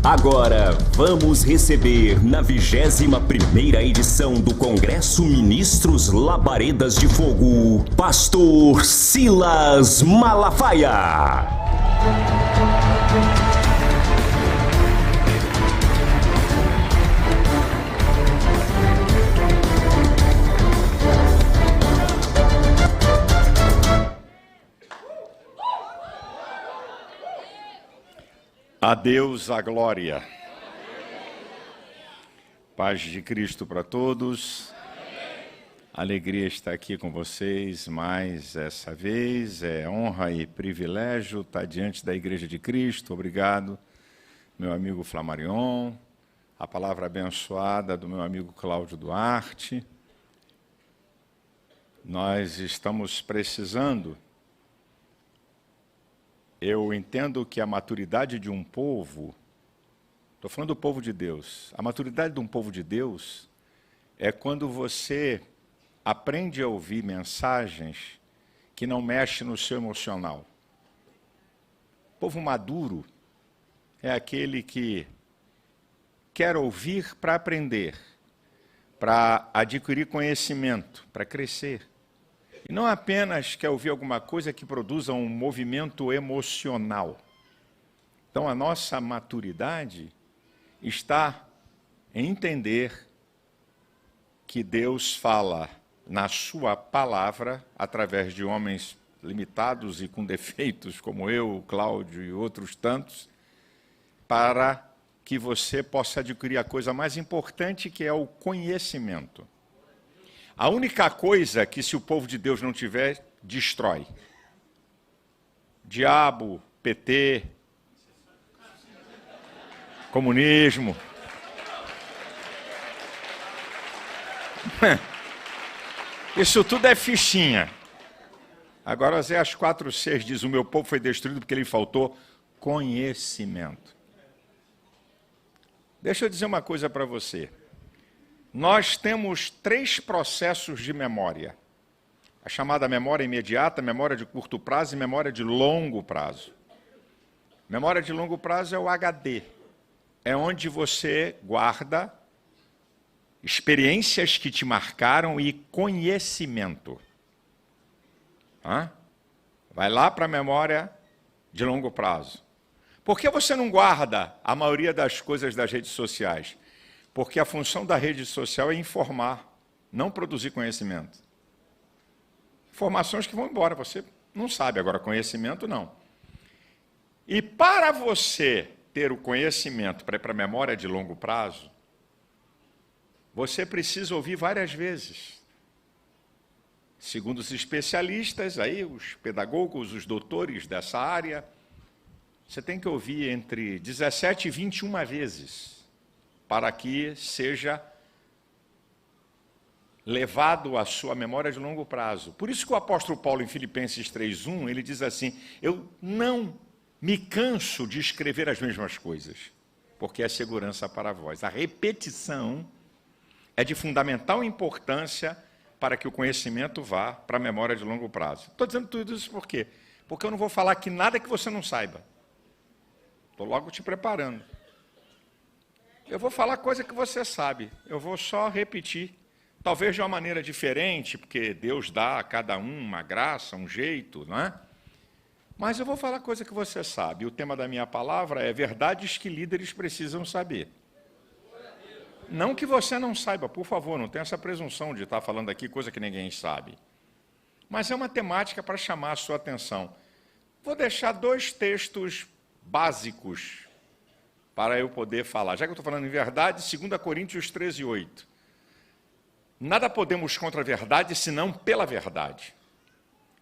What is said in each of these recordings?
Agora vamos receber na 21ª edição do Congresso Ministros Labaredas de Fogo, Pastor Silas Malafaia. A Deus a glória. Paz de Cristo para todos. Alegria estar aqui com vocês mais essa vez. É honra e privilégio estar diante da Igreja de Cristo. Obrigado, meu amigo Flamarion. A palavra abençoada do meu amigo Cláudio Duarte. Nós estamos precisando. Eu entendo que a maturidade de um povo, estou falando do povo de Deus, a maturidade de um povo de Deus é quando você aprende a ouvir mensagens que não mexem no seu emocional. O povo maduro é aquele que quer ouvir para aprender, para adquirir conhecimento, para crescer. E não apenas quer ouvir alguma coisa que produza um movimento emocional. Então, a nossa maturidade está em entender que Deus fala na sua palavra, através de homens limitados e com defeitos, como eu, o Cláudio e outros tantos, para que você possa adquirir a coisa mais importante, que é o conhecimento. A única coisa que, se o povo de Deus não tiver, destrói. Diabo, PT, comunismo. Isso tudo é fichinha. Agora, Oséias 4:6 diz: o meu povo foi destruído porque lhe faltou conhecimento. Deixa eu dizer uma coisa para você. Nós temos 3 processos de memória. A chamada memória imediata, memória de curto prazo e memória de longo prazo. Memória de longo prazo é o HD. É onde você guarda experiências que te marcaram e conhecimento. Vai lá para a memória de longo prazo. Por que você não guarda a maioria das coisas das redes sociais? Porque a função da rede social é informar, não produzir conhecimento. Informações que vão embora, você não sabe, agora conhecimento não. E para você ter o conhecimento para ir para a memória de longo prazo, você precisa ouvir várias vezes. Segundo os especialistas, aí, os pedagogos, os doutores dessa área, você tem que ouvir entre 17 e 21 vezes. Para que seja levado à sua memória de longo prazo. Por isso que o apóstolo Paulo, em Filipenses 3:1, ele diz assim: eu não me canso de escrever as mesmas coisas, porque é segurança para vós. A repetição é de fundamental importância para que o conhecimento vá para a memória de longo prazo. Estou dizendo tudo isso por quê? Porque eu não vou falar aqui nada que você não saiba. Estou logo te preparando. Eu vou falar coisa que você sabe, eu vou só repetir, talvez de uma maneira diferente, porque Deus dá a cada um uma graça, um jeito, não é? Mas eu vou falar coisa que você sabe. O tema da minha palavra é verdades que líderes precisam saber. Não que você não saiba, por favor, não tenha essa presunção de estar falando aqui coisa que ninguém sabe. Mas é uma temática para chamar a sua atenção. Vou deixar 2 textos básicos para eu poder falar. Já que eu estou falando em verdade, 2 Coríntios 13:8. Nada podemos contra a verdade, senão pela verdade.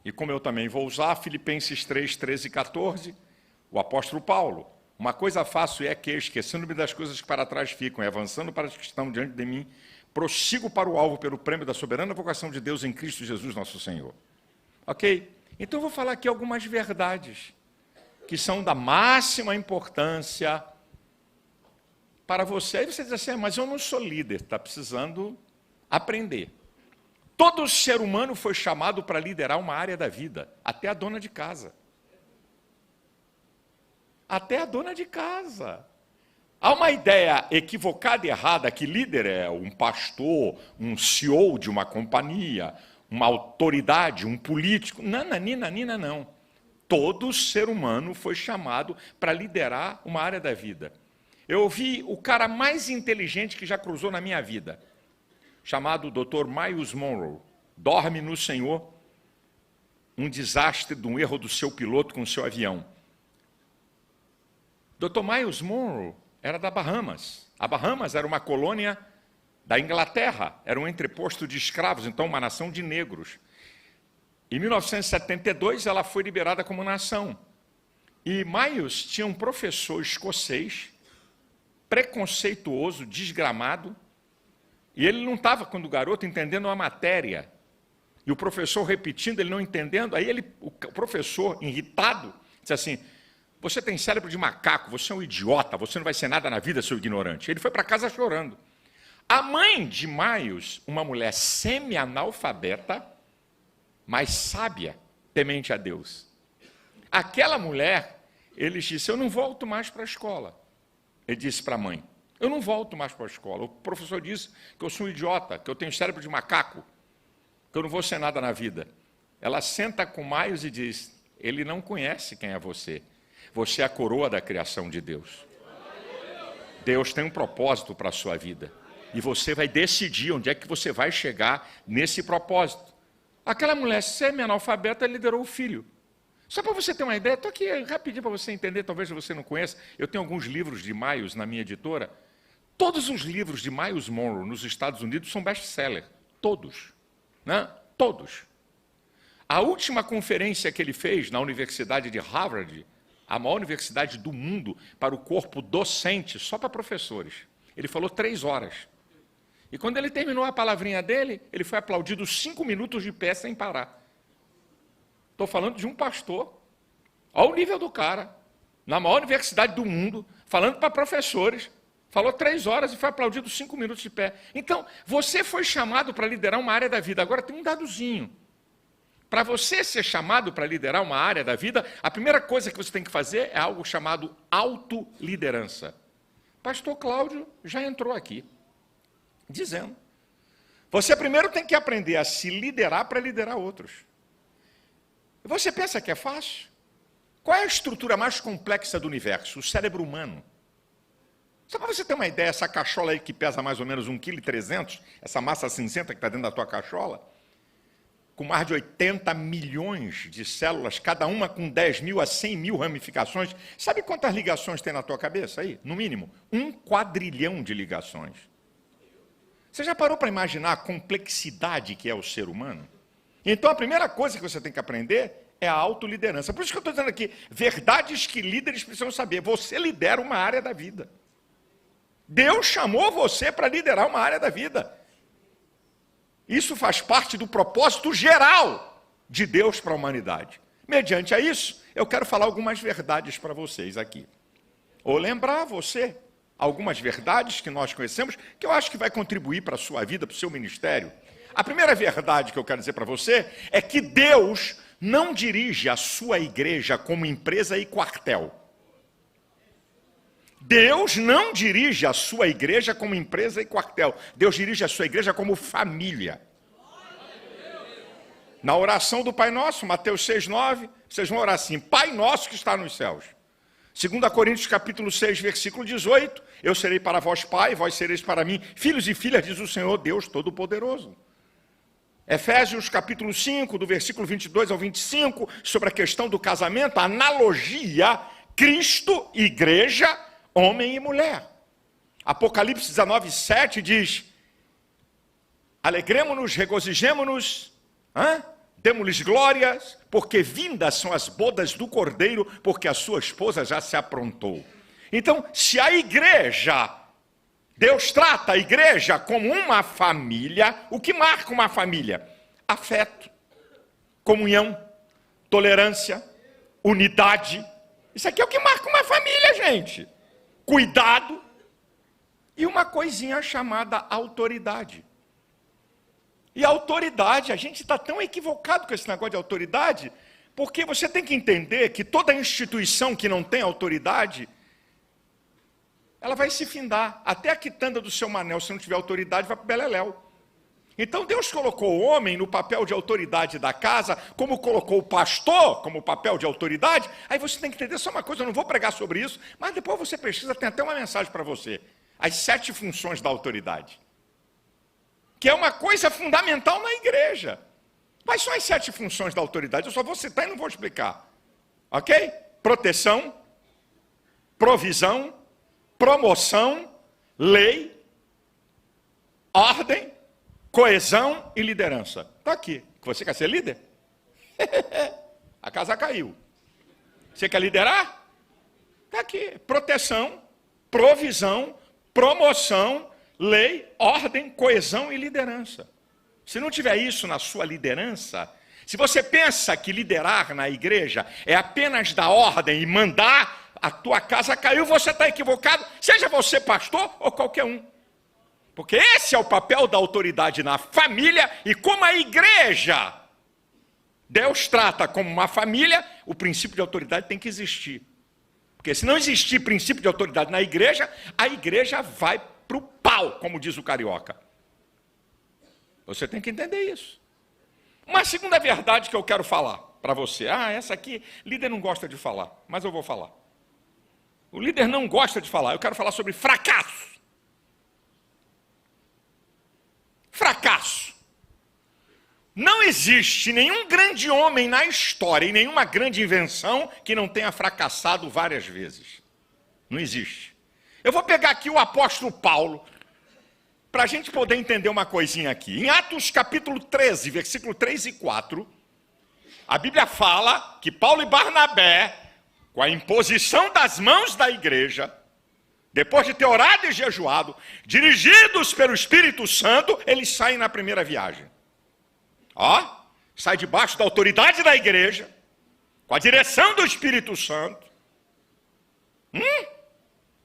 E como eu também vou usar, Filipenses 3:13 e 14, o apóstolo Paulo. Uma coisa faço é que, esquecendo-me das coisas que para trás ficam e avançando para as que estão diante de mim, prossigo para o alvo pelo prêmio da soberana vocação de Deus em Cristo Jesus nosso Senhor. Ok? Então eu vou falar aqui algumas verdades que são da máxima importância para você. Aí você diz assim: mas eu não sou líder, está precisando aprender. Todo ser humano foi chamado para liderar uma área da vida, até a dona de casa. Até a dona de casa. Há uma ideia equivocada e errada que líder é um pastor, um CEO de uma companhia, uma autoridade, um político. Nananina, não. Todo ser humano foi chamado para liderar uma área da vida. Eu ouvi o cara mais inteligente que já cruzou na minha vida, chamado Dr. Myles Munroe. Dorme no Senhor, um desastre de um erro do seu piloto com o seu avião. Dr. Myles Munroe era da Bahamas. A Bahamas era uma colônia da Inglaterra, era um entreposto de escravos, então uma nação de negros. Em 1972, ela foi liberada como nação. E Myles tinha um professor escocês, preconceituoso, desgramado, e ele não estava, quando garoto, entendendo a matéria. E o professor repetindo, ele não entendendo, aí o professor, irritado, disse assim: você tem cérebro de macaco, você é um idiota, você não vai ser nada na vida, seu ignorante. Ele foi para casa chorando. A mãe de Myles, uma mulher semi-analfabeta, mas sábia, temente a Deus. Aquela mulher, ele disse: eu não volto mais para a escola. Ele disse para a mãe: eu não volto mais para a escola. O professor disse que eu sou um idiota, que eu tenho cérebro de macaco, que eu não vou ser nada na vida. Ela senta com Myles e diz: ele não conhece quem é você. Você é a coroa da criação de Deus. Deus tem um propósito para a sua vida. E você vai decidir onde é que você vai chegar nesse propósito. Aquela mulher semi-analfabeta liderou o filho. Só para você ter uma ideia, estou aqui rapidinho para você entender, talvez você não conheça. Eu tenho alguns livros de Myles na minha editora. Todos os livros de Myles Munroe nos Estados Unidos são best-seller. Todos. Né? Todos. A última conferência que ele fez na Universidade de Harvard, a maior universidade do mundo para o corpo docente, só para professores, ele falou 3 horas. E quando ele terminou a palavrinha dele, ele foi aplaudido 5 minutos de pé sem parar. Estou falando de um pastor, ao nível do cara, na maior universidade do mundo, falando para professores, falou 3 horas e foi aplaudido 5 minutos de pé. Então, você foi chamado para liderar uma área da vida. Agora tem um dadozinho. Para você ser chamado para liderar uma área da vida, a primeira coisa que você tem que fazer é algo chamado autoliderança. Pastor Cláudio já entrou aqui, dizendo: você primeiro tem que aprender a se liderar para liderar outros. Você pensa que é fácil? Qual é a estrutura mais complexa do universo? O cérebro humano. Só para você ter uma ideia, essa cachola aí que pesa mais ou menos 1,3 kg, essa massa cinzenta que está dentro da tua cachola, com mais de 80 milhões de células, cada uma com 10 mil a 100 mil ramificações. Sabe quantas ligações tem na tua cabeça aí? No mínimo, 1 quadrilhão de ligações. Você já parou para imaginar a complexidade que é o ser humano? Então, a primeira coisa que você tem que aprender é a autoliderança. Por isso que eu estou dizendo aqui, verdades que líderes precisam saber. Você lidera uma área da vida. Deus chamou você para liderar uma área da vida. Isso faz parte do propósito geral de Deus para a humanidade. Mediante a isso, eu quero falar algumas verdades para vocês aqui. Ou lembrar você algumas verdades que nós conhecemos, que eu acho que vai contribuir para a sua vida, para o seu ministério. A primeira verdade que eu quero dizer para você é que Deus não dirige a sua igreja como empresa e quartel. Deus não dirige a sua igreja como empresa e quartel. Deus dirige a sua igreja como família. Na oração do Pai Nosso, Mateus 6,9, vocês vão orar assim: Pai Nosso que está nos céus. 2 Coríntios capítulo 6, versículo 18, eu serei para vós pai, vós sereis para mim filhos e filhas, diz o Senhor Deus Todo-Poderoso. Efésios capítulo 5, do versículo 22 ao 25, sobre a questão do casamento, a analogia, Cristo, igreja, homem e mulher. Apocalipse 19, 7 diz: alegremo-nos, regozijemo-nos, demos-lhes glórias, porque vindas são as bodas do Cordeiro, porque a sua esposa já se aprontou. Então, se a igreja, Deus trata a igreja como uma família, o que marca uma família? Afeto, comunhão, tolerância, unidade. Isso aqui é o que marca uma família, gente. Cuidado e uma coisinha chamada autoridade. E a autoridade, a gente está tão equivocado com esse negócio de autoridade, porque você tem que entender que toda instituição que não tem autoridade, ela vai se findar. Até a quitanda do seu Manel, se não tiver autoridade, vai para o beleléu. Então Deus colocou o homem no papel de autoridade da casa, como colocou o pastor como papel de autoridade. Aí você tem que entender só uma coisa, eu não vou pregar sobre isso, mas depois você pesquisa, tem até uma mensagem para você. As 7 funções da autoridade. Que é uma coisa fundamental na igreja. Quais são as 7 funções da autoridade? Eu só vou citar e não vou explicar. Ok? Proteção, provisão, promoção, lei, ordem, coesão e liderança. Está aqui. Você quer ser líder? A casa caiu. Você quer liderar? Está aqui. Proteção, provisão, promoção, lei, ordem, coesão e liderança. Se não tiver isso na sua liderança, se você pensa que liderar na igreja é apenas dar ordem e mandar, a tua casa caiu, você está equivocado, seja você pastor ou qualquer um. Porque esse é o papel da autoridade na família, e como a igreja, Deus trata como uma família, o princípio de autoridade tem que existir. Porque se não existir princípio de autoridade na igreja, a igreja vai para o pau, como diz o carioca. Você tem que entender isso. Uma segunda verdade que eu quero falar para você. Essa aqui, líder não gosta de falar, mas eu vou falar. O líder não gosta de falar, eu quero falar sobre fracasso. Fracasso. Não existe nenhum grande homem na história e nenhuma grande invenção que não tenha fracassado várias vezes. Não existe. Eu vou pegar aqui o apóstolo Paulo, para a gente poder entender uma coisinha aqui. Em Atos capítulo 13, versículo 3 e 4, a Bíblia fala que Paulo e Barnabé, com a imposição das mãos da igreja, depois de ter orado e jejuado, dirigidos pelo Espírito Santo, eles saem na primeira viagem. Sai debaixo da autoridade da igreja, com a direção do Espírito Santo.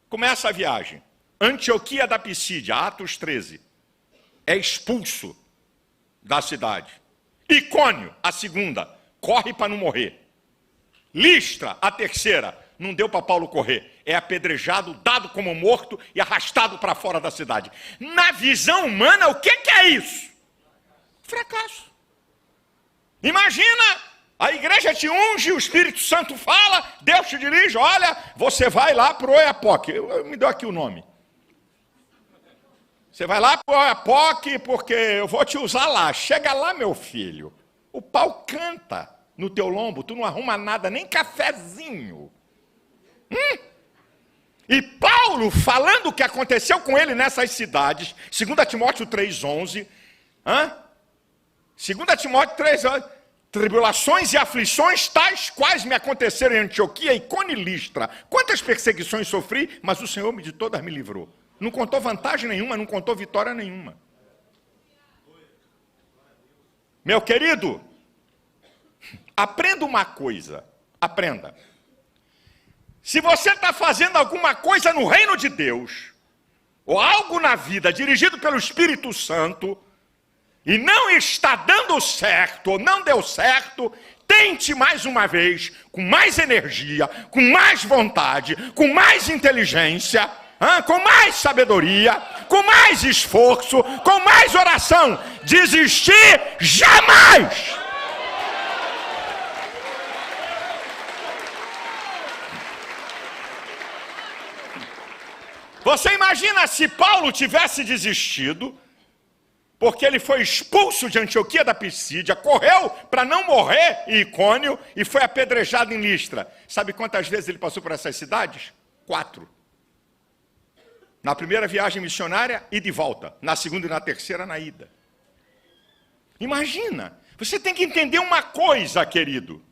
Começa a viagem. Antioquia da Pisídia, Atos 13, é expulso da cidade. Icônio, a segunda, corre para não morrer. Listra, a terceira, não deu para Paulo correr, é apedrejado, dado como morto e arrastado para fora da cidade. Na visão humana, o que é isso? Fracasso. Imagina, a igreja te unge, o Espírito Santo fala, Deus te dirige, olha, você vai lá para o Oiapoque, me deu aqui o nome. Você vai lá para o Oiapoque porque eu vou te usar lá. Chega lá, meu filho, o pau canta no teu lombo, tu não arruma nada, nem cafezinho. E Paulo, falando o que aconteceu com ele nessas cidades, 2 Timóteo 3,11, 2 Timóteo 3,11, tribulações e aflições tais quais me aconteceram em Antioquia, Icônio e Listra. Quantas perseguições sofri, mas o Senhor de todas me livrou. Não contou vantagem nenhuma, não contou vitória nenhuma. Meu querido, aprenda uma coisa, aprenda. Se você está fazendo alguma coisa no reino de Deus, ou algo na vida dirigido pelo Espírito Santo, e não está dando certo, ou não deu certo, tente mais uma vez, com mais energia, com mais vontade, com mais inteligência, com mais sabedoria, com mais esforço, com mais oração. Desistir jamais! Você imagina se Paulo tivesse desistido, porque ele foi expulso de Antioquia da Pisídia, correu para não morrer em Icônio e foi apedrejado em Listra. Sabe quantas vezes ele passou por essas cidades? 4. Na primeira viagem missionária e de volta. Na segunda e na terceira, na ida. Imagina, você tem que entender uma coisa, querido.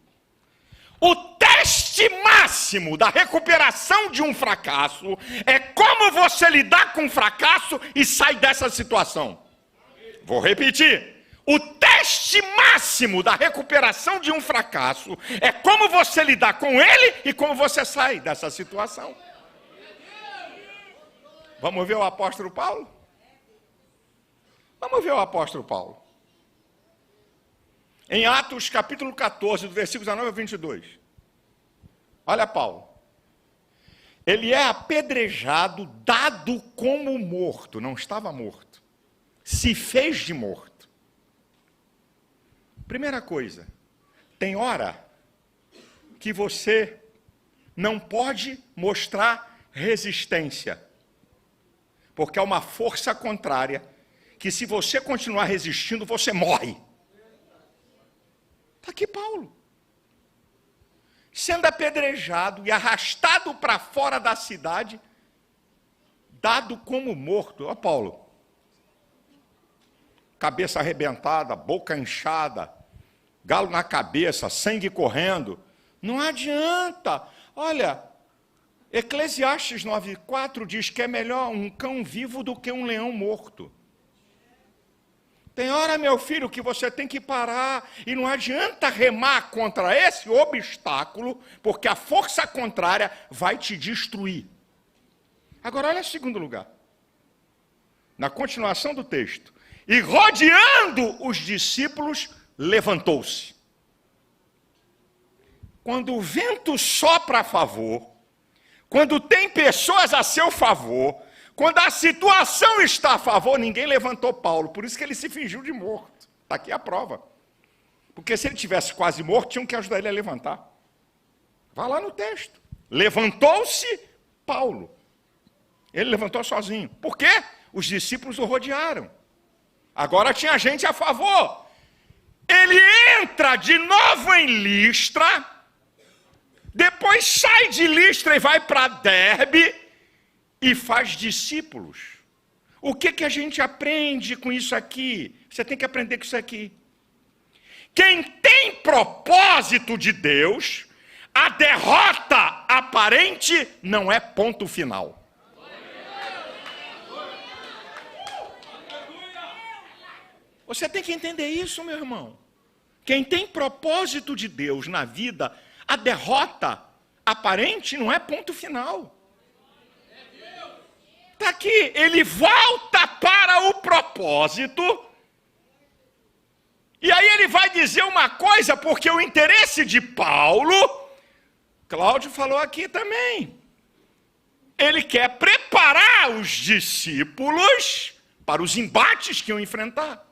O teste máximo da recuperação de um fracasso é como você lidar com o fracasso e sai dessa situação. Vou repetir. O teste máximo da recuperação de um fracasso é como você lidar com ele e como você sai dessa situação. Vamos ver o apóstolo Paulo? Vamos ver o apóstolo Paulo. Em Atos capítulo 14, do versículo 19 ao 22. Olha Paulo. Ele é apedrejado, dado como morto, não estava morto. Se fez de morto. Primeira coisa, tem hora que você não pode mostrar resistência, porque é uma força contrária, que se você continuar resistindo, você morre. Está aqui Paulo, sendo apedrejado e arrastado para fora da cidade, dado como morto. Ó Paulo, cabeça arrebentada, boca inchada, galo na cabeça, sangue correndo. Não adianta. Olha, Eclesiastes 9,4 diz que é melhor um cão vivo do que um leão morto. Tem hora, meu filho, que você tem que parar, e não adianta remar contra esse obstáculo, porque a força contrária vai te destruir. Agora, olha o segundo lugar. Na continuação do texto. E rodeando os discípulos, levantou-se. Quando o vento sopra a favor, quando tem pessoas a seu favor, quando a situação está a favor, ninguém levantou Paulo. Por isso que ele se fingiu de morto. Está aqui a prova. Porque se ele tivesse quase morto, tinham que ajudar ele a levantar. Vai lá no texto. Levantou-se Paulo. Ele levantou sozinho. Por quê? Os discípulos o rodearam. Agora tinha gente a favor. Ele entra de novo em Listra, depois sai de Listra e vai para Derbe e faz discípulos. O que a gente aprende com isso aqui? Você tem que aprender com isso aqui. Quem tem propósito de Deus, a derrota aparente não é ponto final. Você tem que entender isso, meu irmão. Quem tem propósito de Deus na vida, a derrota aparente não é ponto final. Está aqui, ele volta para o propósito, e aí ele vai dizer uma coisa, porque o interesse de Paulo, Cláudio falou aqui também, ele quer preparar os discípulos para os embates que iam enfrentar.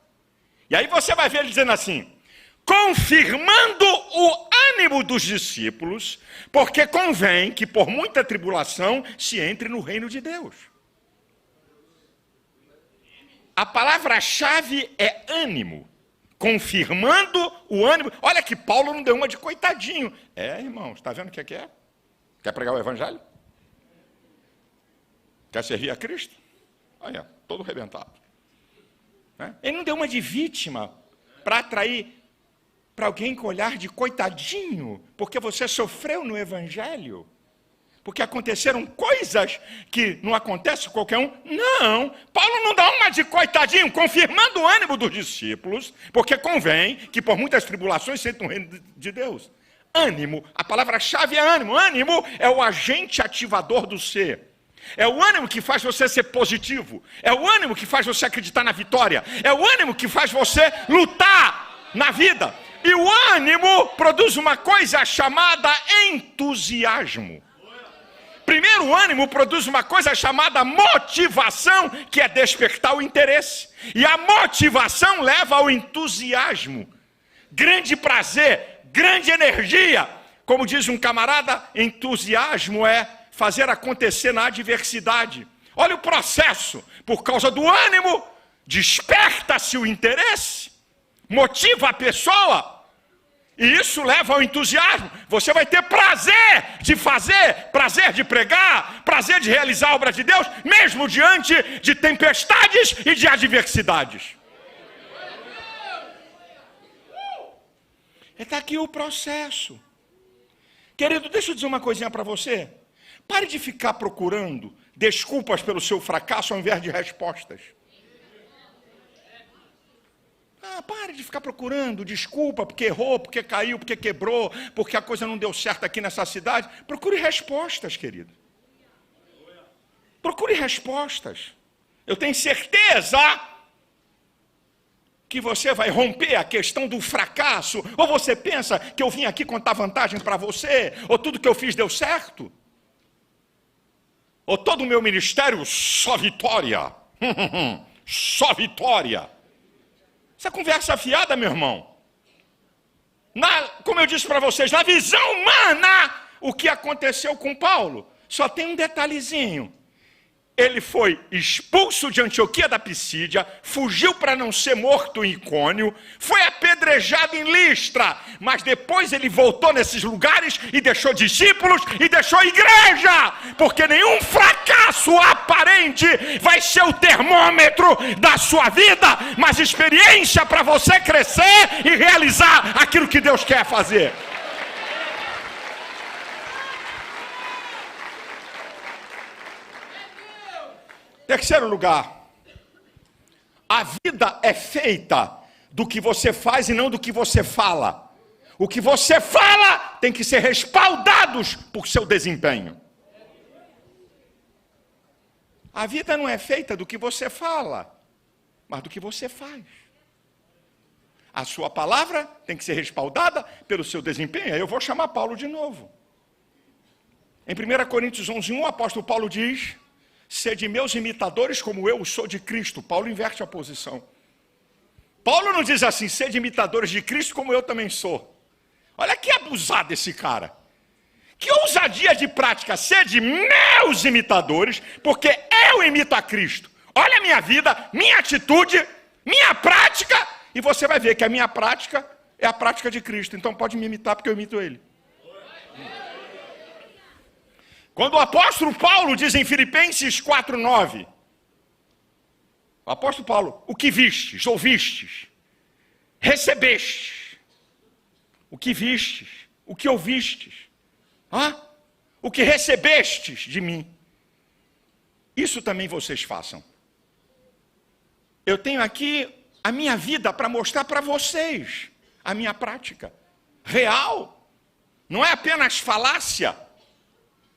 E aí você vai ver ele dizendo assim, confirmando o ânimo dos discípulos, porque convém que por muita tribulação se entre no reino de Deus. A palavra-chave é ânimo, confirmando o ânimo. Olha que Paulo não deu uma de coitadinho. Irmão, está vendo o que é? Quer pregar o evangelho? Quer servir a Cristo? Olha, todo arrebentado. Ele não deu uma de vítima para atrair para alguém com olhar de coitadinho, porque você sofreu no evangelho, porque aconteceram coisas que não acontece com qualquer um. Não, Paulo não dá uma de coitadinho, confirmando o ânimo dos discípulos, porque convém que por muitas tribulações se entre no reino de Deus. Ânimo, a palavra-chave é ânimo. Ânimo é o agente ativador do ser. É o ânimo que faz você ser positivo. É o ânimo que faz você acreditar na vitória. É o ânimo que faz você lutar na vida. E o ânimo produz uma coisa chamada entusiasmo. Primeiro, o ânimo produz uma coisa chamada motivação, que é despertar o interesse. E a motivação leva ao entusiasmo. Grande prazer, grande energia. Como diz um camarada, entusiasmo é fazer acontecer na adversidade. Olha o processo. Por causa do ânimo, desperta-se o interesse, motiva a pessoa, e isso leva ao entusiasmo. Você vai ter prazer de fazer, prazer de pregar, prazer de realizar a obra de Deus, mesmo diante de tempestades e de adversidades. Está aqui o processo. Querido, deixa eu dizer uma coisinha para você. Pare de ficar procurando desculpas pelo seu fracasso ao invés de respostas. Pare de ficar procurando desculpa porque errou, porque caiu, porque quebrou, porque a coisa não deu certo aqui nessa cidade. Procure respostas, querido. Procure respostas. Eu tenho certeza que você vai romper a questão do fracasso. Ou você pensa que eu vim aqui contar vantagem para você, ou tudo que eu fiz deu certo? Ou todo o meu ministério, só vitória. Só vitória. Essa conversa fiada, meu irmão. Como eu disse para vocês, na visão humana, o que aconteceu com Paulo, só tem um detalhezinho. Ele foi expulso de Antioquia da Pisídia, fugiu para não ser morto em Icônio, foi apedrejado em Listra, mas depois ele voltou nesses lugares e deixou discípulos e deixou igreja, porque nenhum fracasso aparente vai ser o termômetro da sua vida, mas experiência para você crescer e realizar aquilo que Deus quer fazer. Terceiro lugar, a vida é feita do que você faz e não do que você fala. O que você fala tem que ser respaldados por seu desempenho. A vida não é feita do que você fala, mas do que você faz. A sua palavra tem que ser respaldada pelo seu desempenho. Aí eu vou chamar Paulo de novo. Em 1 Coríntios 11:1, o apóstolo Paulo diz: sede meus imitadores como eu sou de Cristo. Paulo inverte a posição. Paulo não diz assim, sede imitadores de Cristo como eu também sou. Olha que abusado esse cara. Que ousadia de prática, sede meus imitadores, porque eu imito a Cristo. Olha a minha vida, minha atitude, minha prática, e você vai ver que a minha prática é a prática de Cristo. Então pode me imitar porque eu imito ele. Quando o apóstolo Paulo diz em Filipenses 4:9, o apóstolo Paulo, o que vistes, ouvistes, recebestes, o que vistes, o que ouvistes, o que recebestes de mim, isso também vocês façam. Eu tenho aqui a minha vida para mostrar para vocês, a minha prática real, não é apenas falácia,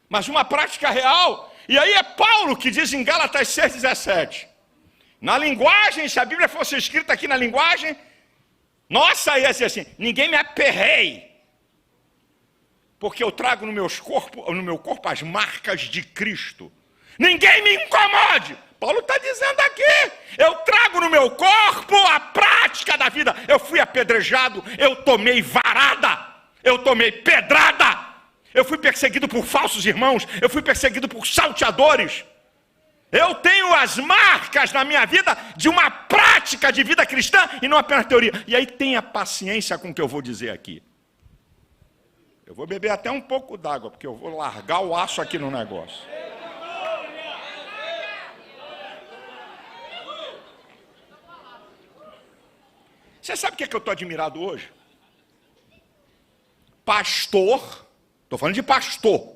mas uma prática real. E aí é Paulo que diz em Gálatas 6:17, na linguagem, se a Bíblia fosse escrita aqui na linguagem, nossa, ia ser assim, ninguém me aperrei, porque eu trago no meu corpo as marcas de Cristo. Ninguém me incomode. Paulo está dizendo aqui, eu trago no meu corpo a prática da vida. Eu fui apedrejado, eu tomei varada, eu tomei pedrada, eu fui perseguido por falsos irmãos, eu fui perseguido por salteadores. Eu tenho as marcas na minha vida de uma prática de vida cristã e não apenas teoria. E aí tenha paciência com o que eu vou dizer aqui. Eu vou beber até um pouco d'água, porque eu vou largar o aço aqui no negócio. Você sabe o que é que eu estou admirado hoje? Pastor, estou falando de pastor,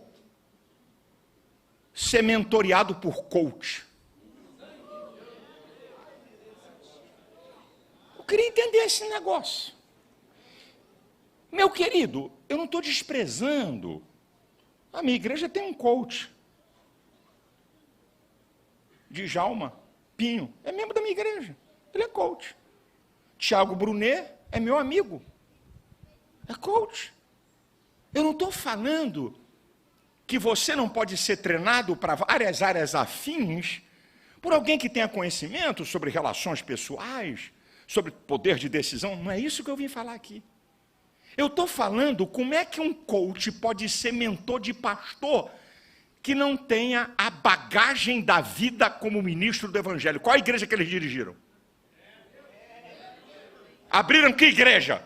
ser mentoreado por coach. Eu queria entender esse negócio. Meu querido, eu não estou desprezando. A minha igreja tem um coach. Djalma Pinho, é membro da minha igreja. Ele é coach. Tiago Brunet é meu amigo. É coach. Eu não estou falando que você não pode ser treinado para várias áreas afins por alguém que tenha conhecimento sobre relações pessoais, sobre poder de decisão. Não é isso que eu vim falar aqui. Eu estou falando como é que um coach pode ser mentor de pastor que não tenha a bagagem da vida como ministro do evangelho. Qual a igreja que eles dirigiram? Abriram que igreja?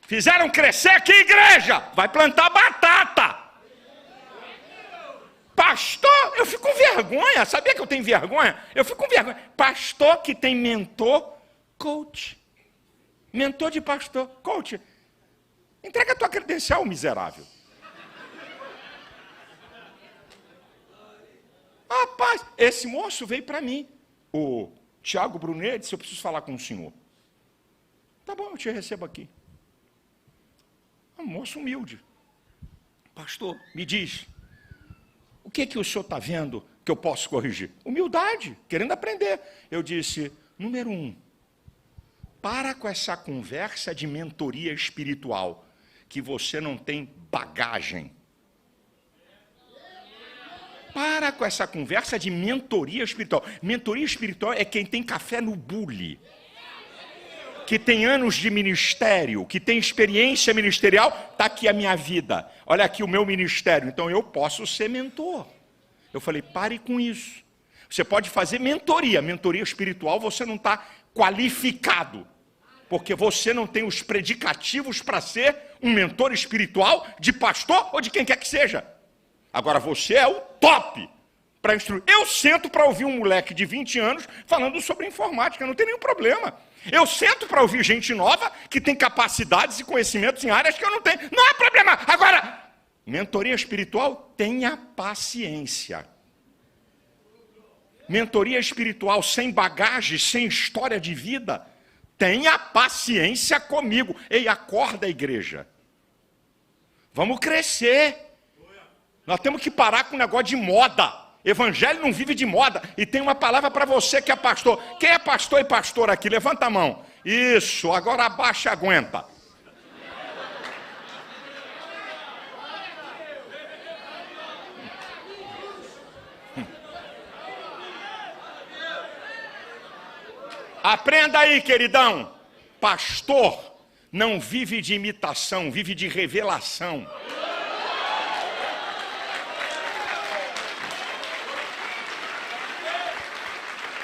Fizeram crescer que igreja? Vai plantar batata. Pastor, eu fico com vergonha. Sabia que eu tenho vergonha? Eu fico com vergonha. Pastor que tem mentor, coach. Mentor de pastor, coach. Entrega a tua credencial, miserável. Rapaz, esse moço veio para mim. O Tiago Brunet disse, eu preciso falar com o senhor. Tá bom, eu te recebo aqui. Um moço humilde. Pastor, me diz, o que o senhor está vendo que eu posso corrigir? Humildade, querendo aprender. Eu disse, número 1, para com essa conversa de mentoria espiritual, que você não tem bagagem. Para com essa conversa de mentoria espiritual. Mentoria espiritual é quem tem café no bule, que tem anos de ministério, que tem experiência ministerial. Está aqui a minha vida, olha aqui o meu ministério, então eu posso ser mentor. Eu falei, pare com isso. Você pode fazer mentoria espiritual, você não está qualificado, porque você não tem os predicativos para ser um mentor espiritual de pastor ou de quem quer que seja. Agora você é o top para instruir. Eu sento para ouvir um moleque de 20 anos falando sobre informática, não tem nenhum problema. Eu sento para ouvir gente nova que tem capacidades e conhecimentos em áreas que eu não tenho. Não há problema. Agora, mentoria espiritual, tenha paciência. Mentoria espiritual sem bagagem, sem história de vida, tenha paciência comigo. Ei, acorda, igreja. Vamos crescer. Nós temos que parar com o negócio de moda. Evangelho não vive de moda. E tem uma palavra para você que é pastor. Quem é pastor e pastor aqui? Levanta a mão. Isso, agora abaixa e aguenta. Aprenda aí, queridão. Pastor não vive de imitação, vive de revelação.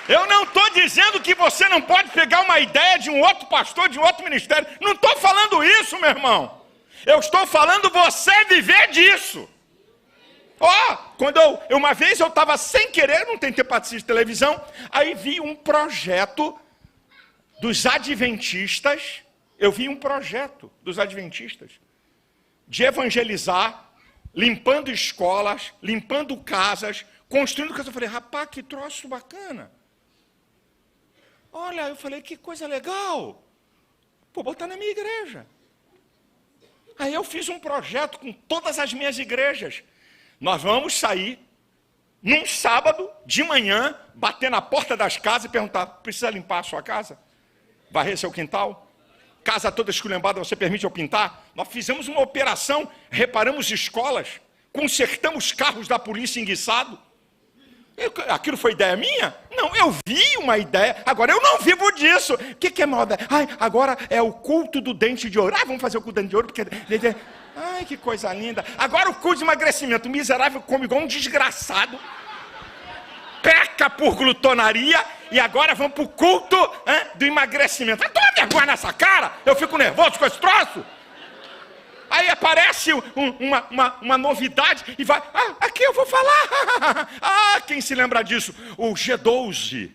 Eu não estou dizendo que você não pode pegar uma ideia de um outro pastor, de um outro ministério. Não estou falando isso, meu irmão. Eu estou falando você viver disso. Quando uma vez eu estava sem querer, não tem tempo para assistir televisão, aí vi um projeto dos adventistas, de evangelizar, limpando escolas, limpando casas, construindo casas. Eu falei, rapaz, que troço bacana. Olha, eu falei, que coisa legal. Vou botar na minha igreja. Aí eu fiz um projeto com todas as minhas igrejas. Nós vamos sair num sábado de manhã, bater na porta das casas e perguntar, precisa limpar a sua casa? Varrer seu quintal? Casa toda esculhambada, você permite eu pintar? Nós fizemos uma operação, reparamos escolas, consertamos carros da polícia enguiçado. Aquilo foi ideia minha? Não, eu vi uma ideia. Agora, eu não vivo disso. O que é moda? Agora é o culto do dente de ouro. Vamos fazer o culto do dente de ouro, porque... Ai, que coisa linda. Agora o culto de emagrecimento. O miserável come igual um desgraçado. Peca por glutonaria. E agora vamos para o culto do emagrecimento. Toma vergonha nessa cara. Eu fico nervoso com esse troço. Aí aparece uma novidade e vai, aqui eu vou falar. Quem se lembra disso? O G12.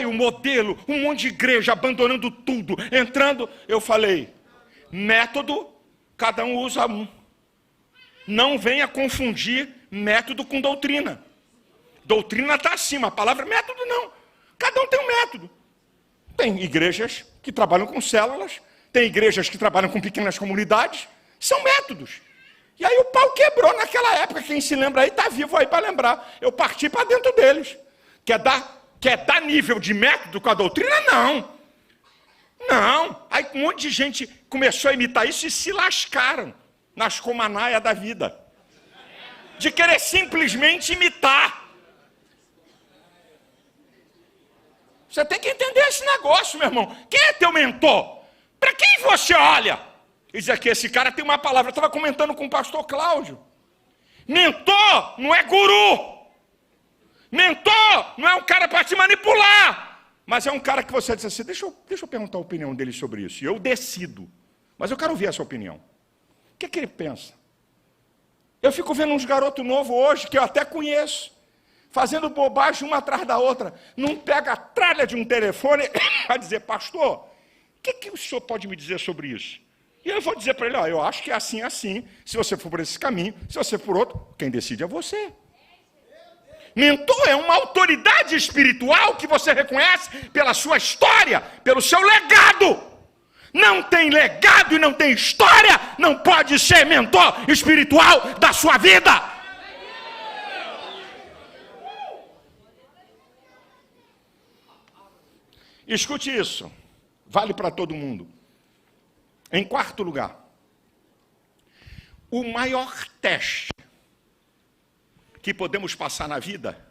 O modelo, um monte de igreja abandonando tudo, entrando. Eu falei, método, cada um usa um. Não venha confundir método com doutrina. Doutrina está acima, a palavra método não. Cada um tem um método. Tem igrejas que trabalham com células, tem igrejas que trabalham com pequenas comunidades, são métodos. E aí o pau quebrou naquela época, quem se lembra aí, está vivo aí para lembrar. Eu parti para dentro deles. Quer dar nível de método com a doutrina? Não. Aí um monte de gente começou a imitar isso e se lascaram nas comanaias da vida. De querer simplesmente imitar. Você tem que entender esse negócio, meu irmão. Quem é teu mentor? Para quem você olha? E diz aqui, esse cara tem uma palavra. Eu estava comentando com o pastor Cláudio. Mentor não é guru. Mentor não é um cara para te manipular. Mas é um cara que você diz assim, deixa eu perguntar a opinião dele sobre isso. E eu decido. Mas eu quero ouvir essa opinião. O que é que ele pensa? Eu fico vendo uns garotos novos hoje, que eu até conheço, fazendo bobagem uma atrás da outra. Não pega a tralha de um telefone a dizer, pastor, o que o senhor pode me dizer sobre isso? E eu vou dizer para ele, eu acho que é assim, assim. Se você for por esse caminho, se você for por outro, quem decide é você. Mentor é uma autoridade espiritual que você reconhece pela sua história, pelo seu legado. Não tem legado e não tem história, não pode ser mentor espiritual da sua vida. Escute isso, vale para todo mundo. Em quarto lugar, o maior teste que podemos passar na vida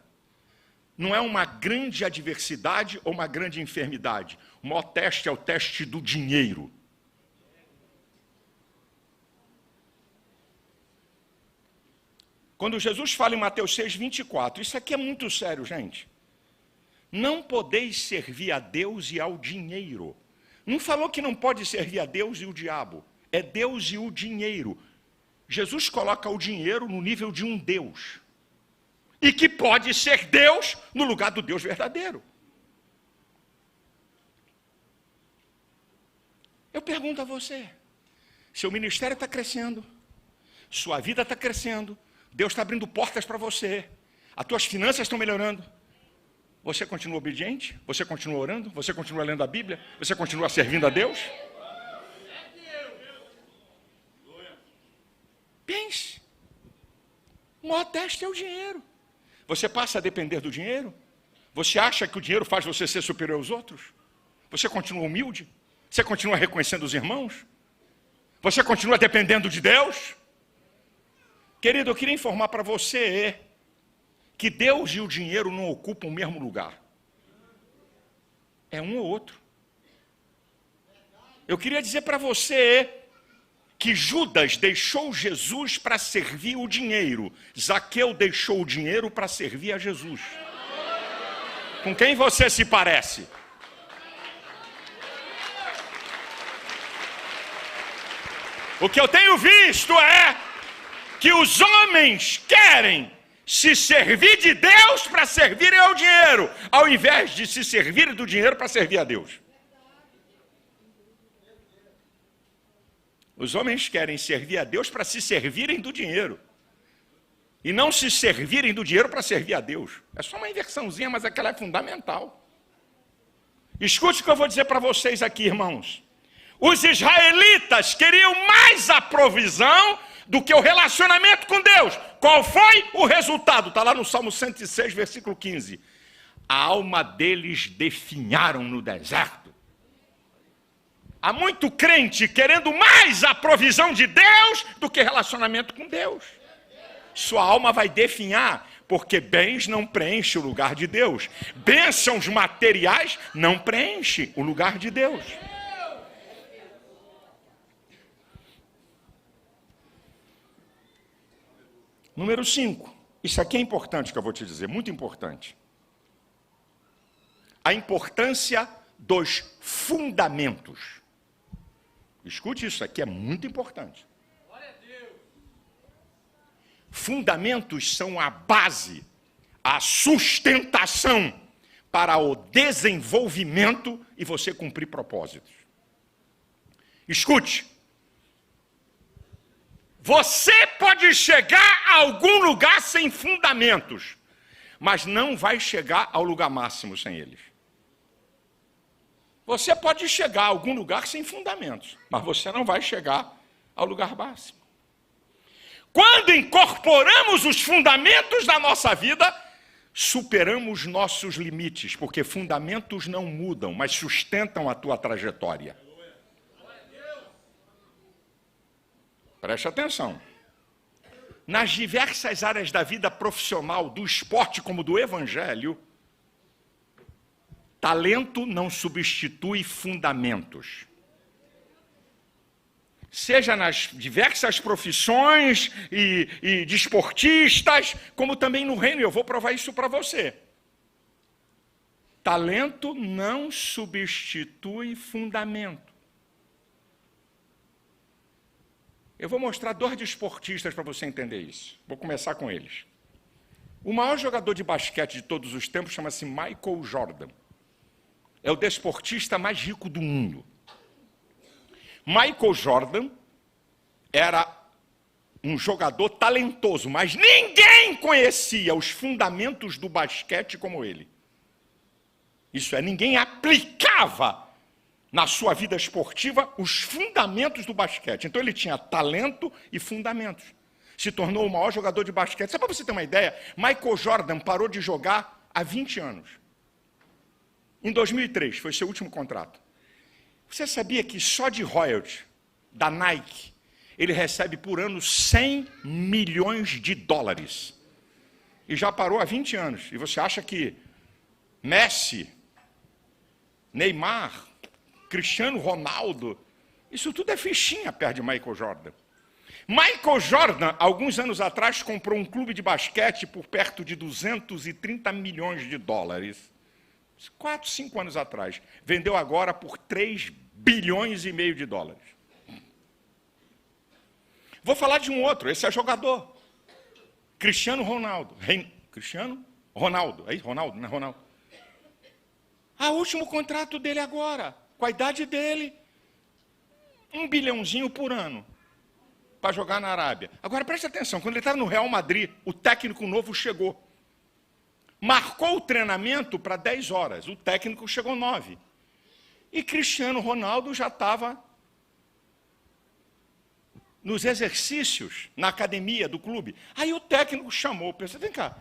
não é uma grande adversidade ou uma grande enfermidade. O maior teste é o teste do dinheiro. Quando Jesus fala em Mateus 6:24, isso aqui é muito sério, gente. Não podeis servir a Deus e ao dinheiro. Não falou que não pode servir a Deus e o diabo. É Deus e o dinheiro. Jesus coloca o dinheiro no nível de um Deus. E que pode ser Deus no lugar do Deus verdadeiro. Eu pergunto a você, seu ministério está crescendo, sua vida está crescendo, Deus está abrindo portas para você, as tuas finanças estão melhorando, você continua obediente? Você continua orando? Você continua lendo a Bíblia? Você continua servindo a Deus? Pense, o maior teste é o dinheiro. Você passa a depender do dinheiro? Você acha que o dinheiro faz você ser superior aos outros? Você continua humilde? Você continua reconhecendo os irmãos? Você continua dependendo de Deus? Querido, eu queria informar para você que Deus e o dinheiro não ocupam o mesmo lugar. É um ou outro. Eu queria dizer para você que Judas deixou Jesus para servir o dinheiro. Zaqueu deixou o dinheiro para servir a Jesus. Com quem você se parece? O que eu tenho visto é que os homens querem se servir de Deus para servirem ao dinheiro, ao invés de se servirem do dinheiro para servir a Deus. Os homens querem servir a Deus para se servirem do dinheiro. E não se servirem do dinheiro para servir a Deus. É só uma inversãozinha, mas aquela é fundamental. Escute o que eu vou dizer para vocês aqui, irmãos. Os israelitas queriam mais a provisão do que o relacionamento com Deus. Qual foi o resultado? Está lá no Salmo 106, versículo 15. A alma deles definharam no deserto. Há muito crente querendo mais a provisão de Deus do que relacionamento com Deus. Sua alma vai definhar, porque bens não preenchem o lugar de Deus. Bênçãos materiais não preenchem o lugar de Deus. Número 5. Isso aqui é importante que eu vou te dizer, muito importante. A importância dos fundamentos. Escute isso aqui, é muito importante. Fundamentos são a base, a sustentação para o desenvolvimento e você cumprir propósitos. Escute. Você pode chegar a algum lugar sem fundamentos, mas não vai chegar ao lugar máximo sem eles. Você pode chegar a algum lugar sem fundamentos, mas você não vai chegar ao lugar máximo. Quando incorporamos os fundamentos da nossa vida, superamos nossos limites, porque fundamentos não mudam, mas sustentam a tua trajetória. Preste atenção. Nas diversas áreas da vida profissional, do esporte como do evangelho, talento não substitui fundamentos. Seja nas diversas profissões e de esportistas, como também no reino, eu vou provar isso para você. Talento não substitui fundamento. Eu vou mostrar 2 desportistas para você entender isso. Vou começar com eles. O maior jogador de basquete de todos os tempos chama-se Michael Jordan. É o desportista mais rico do mundo. Michael Jordan era um jogador talentoso, mas ninguém conhecia os fundamentos do basquete como ele. Isso é, ninguém aplicava na sua vida esportiva os fundamentos do basquete. Então ele tinha talento e fundamentos. Se tornou o maior jogador de basquete. Só para você ter uma ideia, Michael Jordan parou de jogar há 20 anos. Em 2003, foi seu último contrato. Você sabia que só de royalties da Nike, ele recebe por ano 100 milhões de dólares? e já parou há 20 anos. E você acha que Messi, Neymar, Cristiano Ronaldo, isso tudo é fichinha perto de Michael Jordan. Michael Jordan, alguns anos atrás, comprou um clube de basquete por perto de 230 milhões de dólares. 4, 5 anos atrás. Vendeu agora por 3 bilhões e meio de dólares. Vou falar de um outro, esse é jogador. Cristiano Ronaldo. Cristiano Ronaldo. É isso? Ronaldo, não é Ronaldo? O último contrato dele agora, com a idade dele, 1 bilhãozinho por ano, para jogar na Arábia. Agora, preste atenção, quando ele estava no Real Madrid, o técnico novo chegou. Marcou o treinamento para 10 horas, o técnico chegou 9. E Cristiano Ronaldo já estava nos exercícios, na academia do clube. Aí o técnico chamou, pensou, vem cá,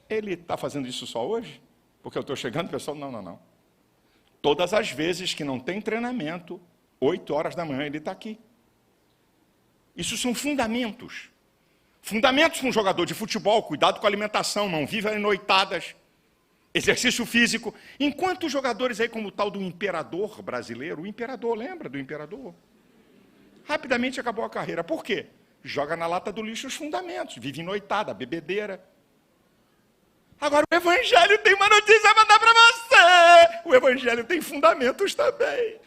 ele está fazendo isso só hoje? Porque eu estou chegando, pessoal, não. Todas as vezes que não tem treinamento, 8 horas da manhã ele está aqui. Isso são fundamentos. Fundamentos para um jogador de futebol, cuidado com a alimentação, não viva em noitadas, exercício físico. Enquanto os jogadores aí, como o tal do imperador brasileiro, o imperador, lembra do imperador? Rapidamente acabou a carreira. Por quê? Joga na lata do lixo os fundamentos, vive em noitada, bebedeira. Agora o Evangelho tem uma notícia para dar para você. O Evangelho tem fundamentos também.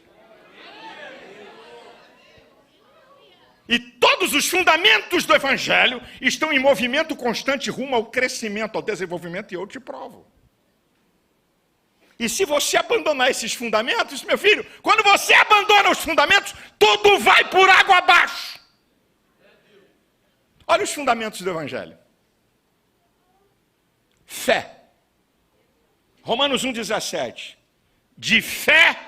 E todos os fundamentos do Evangelho estão em movimento constante rumo ao crescimento, ao desenvolvimento, e eu te provo. E se você abandonar esses fundamentos, meu filho, quando você abandona os fundamentos, tudo vai por água abaixo. Olha os fundamentos do Evangelho. Fé. Romanos 1,17. De fé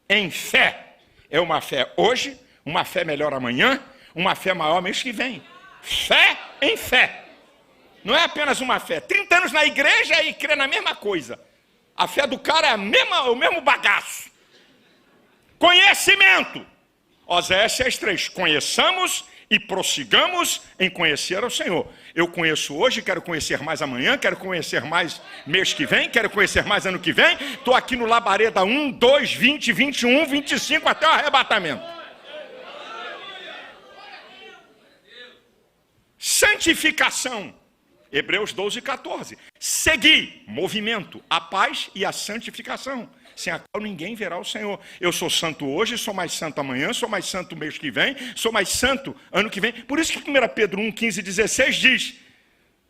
em fé. É uma fé hoje, uma fé melhor amanhã, uma fé maior mês que vem. Fé em fé. Não é apenas uma fé. 30 anos na igreja e crê na mesma coisa. A fé do cara é o mesmo bagaço. Conhecimento. Oséias 6,3. Conheçamos e prossigamos em conhecer ao Senhor. Eu conheço hoje, quero conhecer mais amanhã, quero conhecer mais mês que vem, quero conhecer mais ano que vem. Estou aqui no Labareda 1, 2, 20, 21, 25, até o arrebatamento. Santificação. Hebreus 12, 14. Seguir, movimento, a paz e a santificação, sem a qual ninguém verá o Senhor. Eu sou santo hoje, sou mais santo amanhã, sou mais santo mês que vem, sou mais santo ano que vem. Por isso que 1 Pedro 1, 15, 16 diz,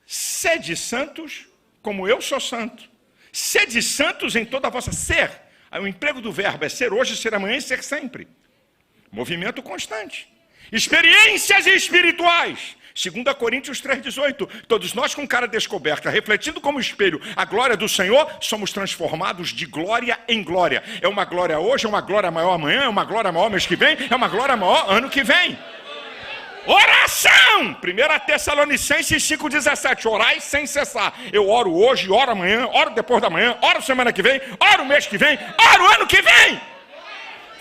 sede santos como eu sou santo. Sede santos em toda a vossa ser. O emprego do verbo é ser hoje, ser amanhã e ser sempre. Movimento constante. Experiências espirituais. 2 Coríntios 3,18. Todos nós com cara descoberta, refletindo como espelho a glória do Senhor, somos transformados de glória em glória. É uma glória hoje, é uma glória maior amanhã, é uma glória maior mês que vem, é uma glória maior ano que vem. Oração! 1 Tessalonicenses 5,17. Orai sem cessar. Eu oro hoje, oro amanhã, oro depois da manhã, oro semana que vem, oro mês que vem, oro ano que vem.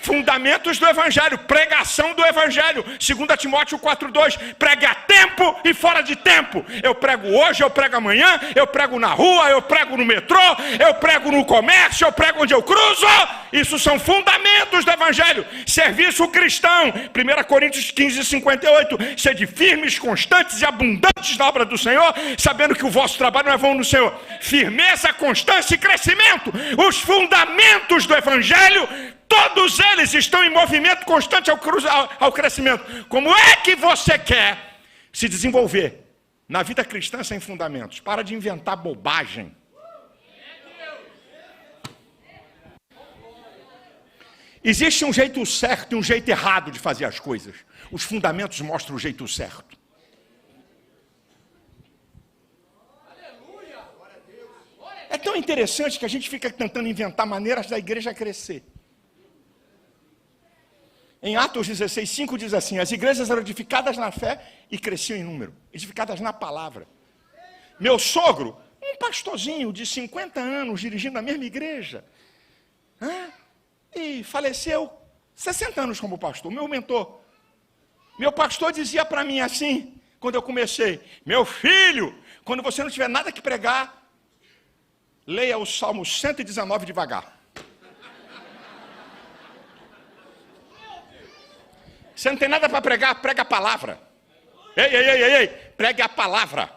Fundamentos do Evangelho, pregação do Evangelho. 2 Timóteo 4,2. Pregue a tempo e fora de tempo. Eu prego hoje, eu prego amanhã, eu prego na rua, eu prego no metrô, eu prego no comércio, eu prego onde eu cruzo. Isso são fundamentos do Evangelho. Serviço cristão. 1 Coríntios 15, 58. Sede firmes, constantes e abundantes na obra do Senhor, sabendo que o vosso trabalho não é vão no Senhor. Firmeza, constância e crescimento. Os fundamentos do Evangelho, todos eles estão em movimento constante ao crescimento. Como é que você quer se desenvolver na vida cristã sem fundamentos? Para de inventar bobagem. Existe um jeito certo e um jeito errado de fazer as coisas. Os fundamentos mostram o jeito certo. É tão interessante que a gente fica tentando inventar maneiras da igreja crescer. Em Atos 16, 5 diz assim, as igrejas eram edificadas na fé e cresciam em número, edificadas na palavra. Meu sogro, um pastorzinho de 50 anos, dirigindo a mesma igreja, e faleceu 60 anos como pastor, meu mentor. Meu pastor dizia para mim assim, Quando eu comecei, meu filho, quando você não tiver nada que pregar, leia o Salmo 119 devagar. Você não tem nada para pregar, prega a palavra. Ei, pregue a palavra.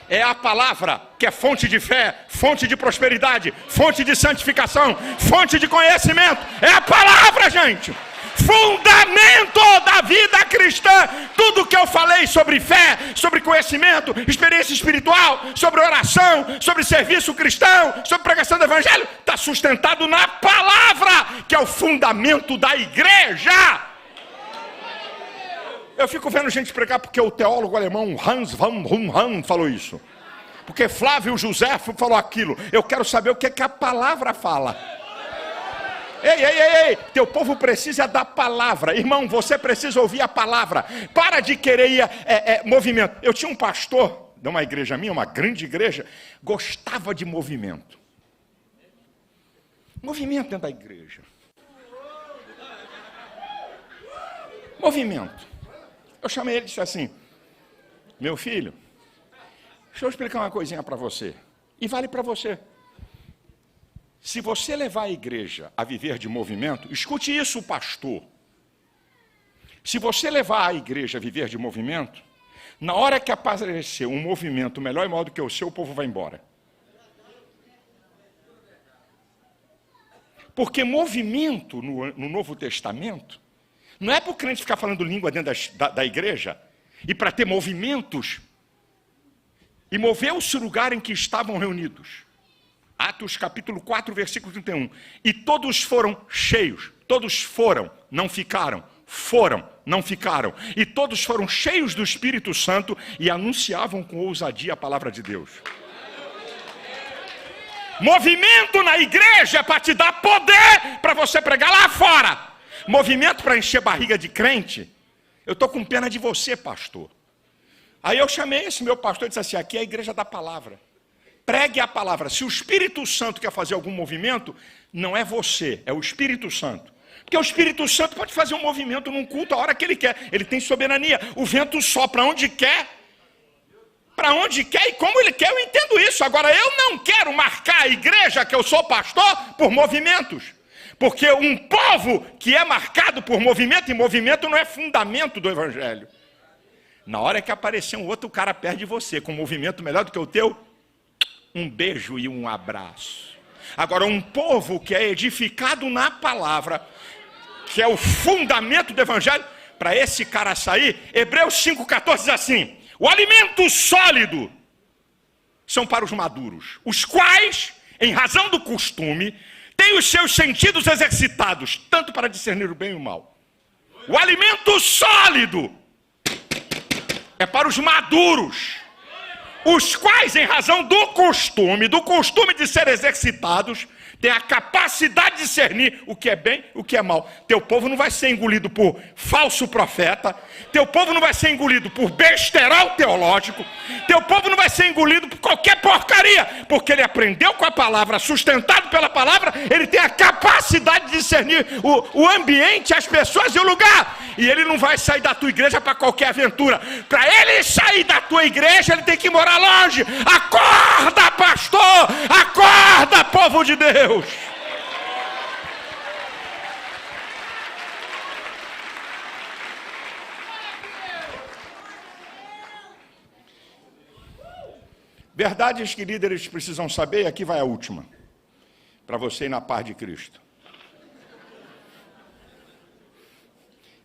É a palavra que é fonte de fé, fonte de prosperidade, fonte de santificação, fonte de conhecimento. É a palavra, gente. Fundamento da vida cristã. Tudo que eu falei sobre fé, sobre conhecimento, experiência espiritual, sobre oração, sobre serviço cristão, sobre pregação do evangelho, está sustentado na palavra, que é o fundamento da igreja. Eu fico vendo gente pregar porque o teólogo alemão Hans von Humham falou isso. Porque Flávio José falou aquilo. Eu quero saber o que é que a palavra fala. Ei, teu povo precisa da palavra. Irmão, você precisa ouvir a palavra. Para de querer movimento. Eu tinha um pastor de uma igreja minha, uma grande igreja, gostava de movimento. Movimento dentro da igreja. Movimento. Eu chamei ele e disse assim, meu filho, deixa eu explicar uma coisinha para você. E vale para você. Se você levar a igreja a viver de movimento, escute isso, pastor. Se você levar a igreja a viver de movimento, na hora que aparecer um movimento melhor e maior do que o seu, o povo vai embora. Porque movimento no Novo Testamento não é para o crente ficar falando língua dentro da igreja e para ter movimentos. E moveu-se o lugar em que estavam reunidos. Atos capítulo 4, versículo 31. E todos foram cheios. Todos foram, não ficaram. Foram, não ficaram. E todos foram cheios do Espírito Santo e anunciavam com ousadia a palavra de Deus. Movimento na igreja é para te dar poder para você pregar lá fora. Movimento para encher barriga de crente. Eu estou com pena de você, pastor. Aí eu chamei esse meu pastor e disse assim, aqui é a igreja da palavra. Pregue a palavra. Se o Espírito Santo quer fazer algum movimento, não é você, é o Espírito Santo. Porque o Espírito Santo pode fazer um movimento num culto a hora que ele quer. Ele tem soberania. O vento sopra onde quer. Para onde quer e como ele quer, eu entendo isso. Agora, eu não quero marcar a igreja que eu sou pastor por movimentos. Porque um povo que é marcado por movimento, e movimento não é fundamento do evangelho. Na hora que aparecer um outro cara perto de você, com um movimento melhor do que o teu, um beijo e um abraço. Agora, um povo que é edificado na palavra, que é o fundamento do evangelho, para esse cara sair, Hebreus 5,14 diz assim, o alimento sólido são para os maduros, os quais, em razão do costume, têm os seus sentidos exercitados, tanto para discernir o bem e o mal. O alimento sólido é para os maduros, os quais, em razão do costume de ser exercitados, têm a capacidade de discernir o que é bem e o que é mal. Teu povo não vai ser engolido por falso profeta, teu povo não vai ser engolido por besterol teológico, teu povo não vai ser engolido por qualquer porcaria, porque ele aprendeu com a palavra, sustentado pela palavra, ele tem a capacidade de discernir o ambiente, as pessoas e o lugar. E ele não vai sair da tua igreja para qualquer aventura. Para ele sair da tua igreja, ele tem que morar longe. Acorda, pastor! Acorda, povo de Deus! Verdades que líderes precisam saber, aqui vai a última. Para você ir na paz de Cristo.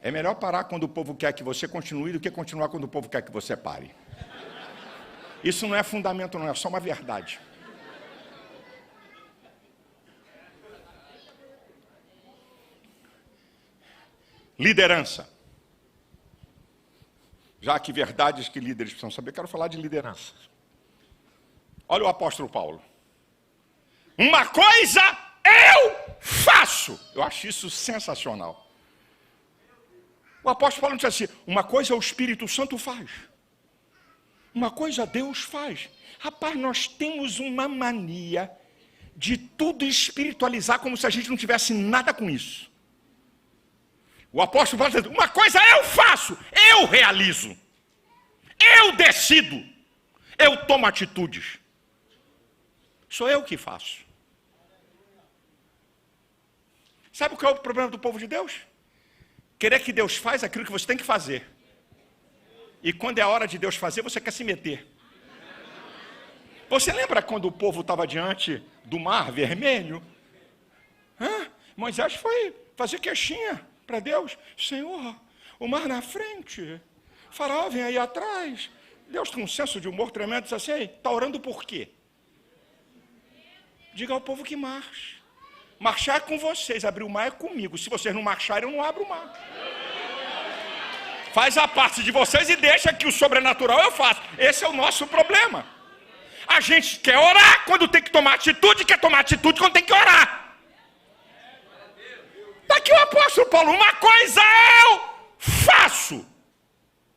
É melhor parar quando o povo quer que você continue do que continuar quando o povo quer que você pare. Isso não é fundamento, não, é só uma verdade. Liderança. Já que verdades que líderes precisam saber, eu quero falar de liderança. Olha o apóstolo Paulo. Uma coisa eu faço. Eu acho isso sensacional. O apóstolo Paulo diz assim, uma coisa o Espírito Santo faz. Uma coisa Deus faz. Rapaz, nós temos uma mania de tudo espiritualizar como se a gente não tivesse nada com isso. O apóstolo Paulo diz, uma coisa eu faço, eu realizo. decido, eu tomo atitudes. Sou eu que faço. Sabe qual é o problema do povo de Deus? Querer que Deus faça aquilo que você tem que fazer. E quando é a hora de Deus fazer, você quer se meter. Você lembra quando o povo estava diante do mar vermelho? Moisés foi fazer queixinha para Deus. Senhor, o mar na frente, Faraó vem aí atrás. Deus tem um senso de humor tremendo, diz assim, está orando por quê? Diga ao povo que marche. Marchar é com vocês, abrir o mar é comigo. Se vocês não marcharem, eu não abro o mar. Faz a parte de vocês e deixa que o sobrenatural eu faço. Esse é o nosso problema. A gente quer orar quando tem que tomar atitude, quer tomar atitude quando tem que orar. Está aqui o apóstolo Paulo, uma coisa eu faço.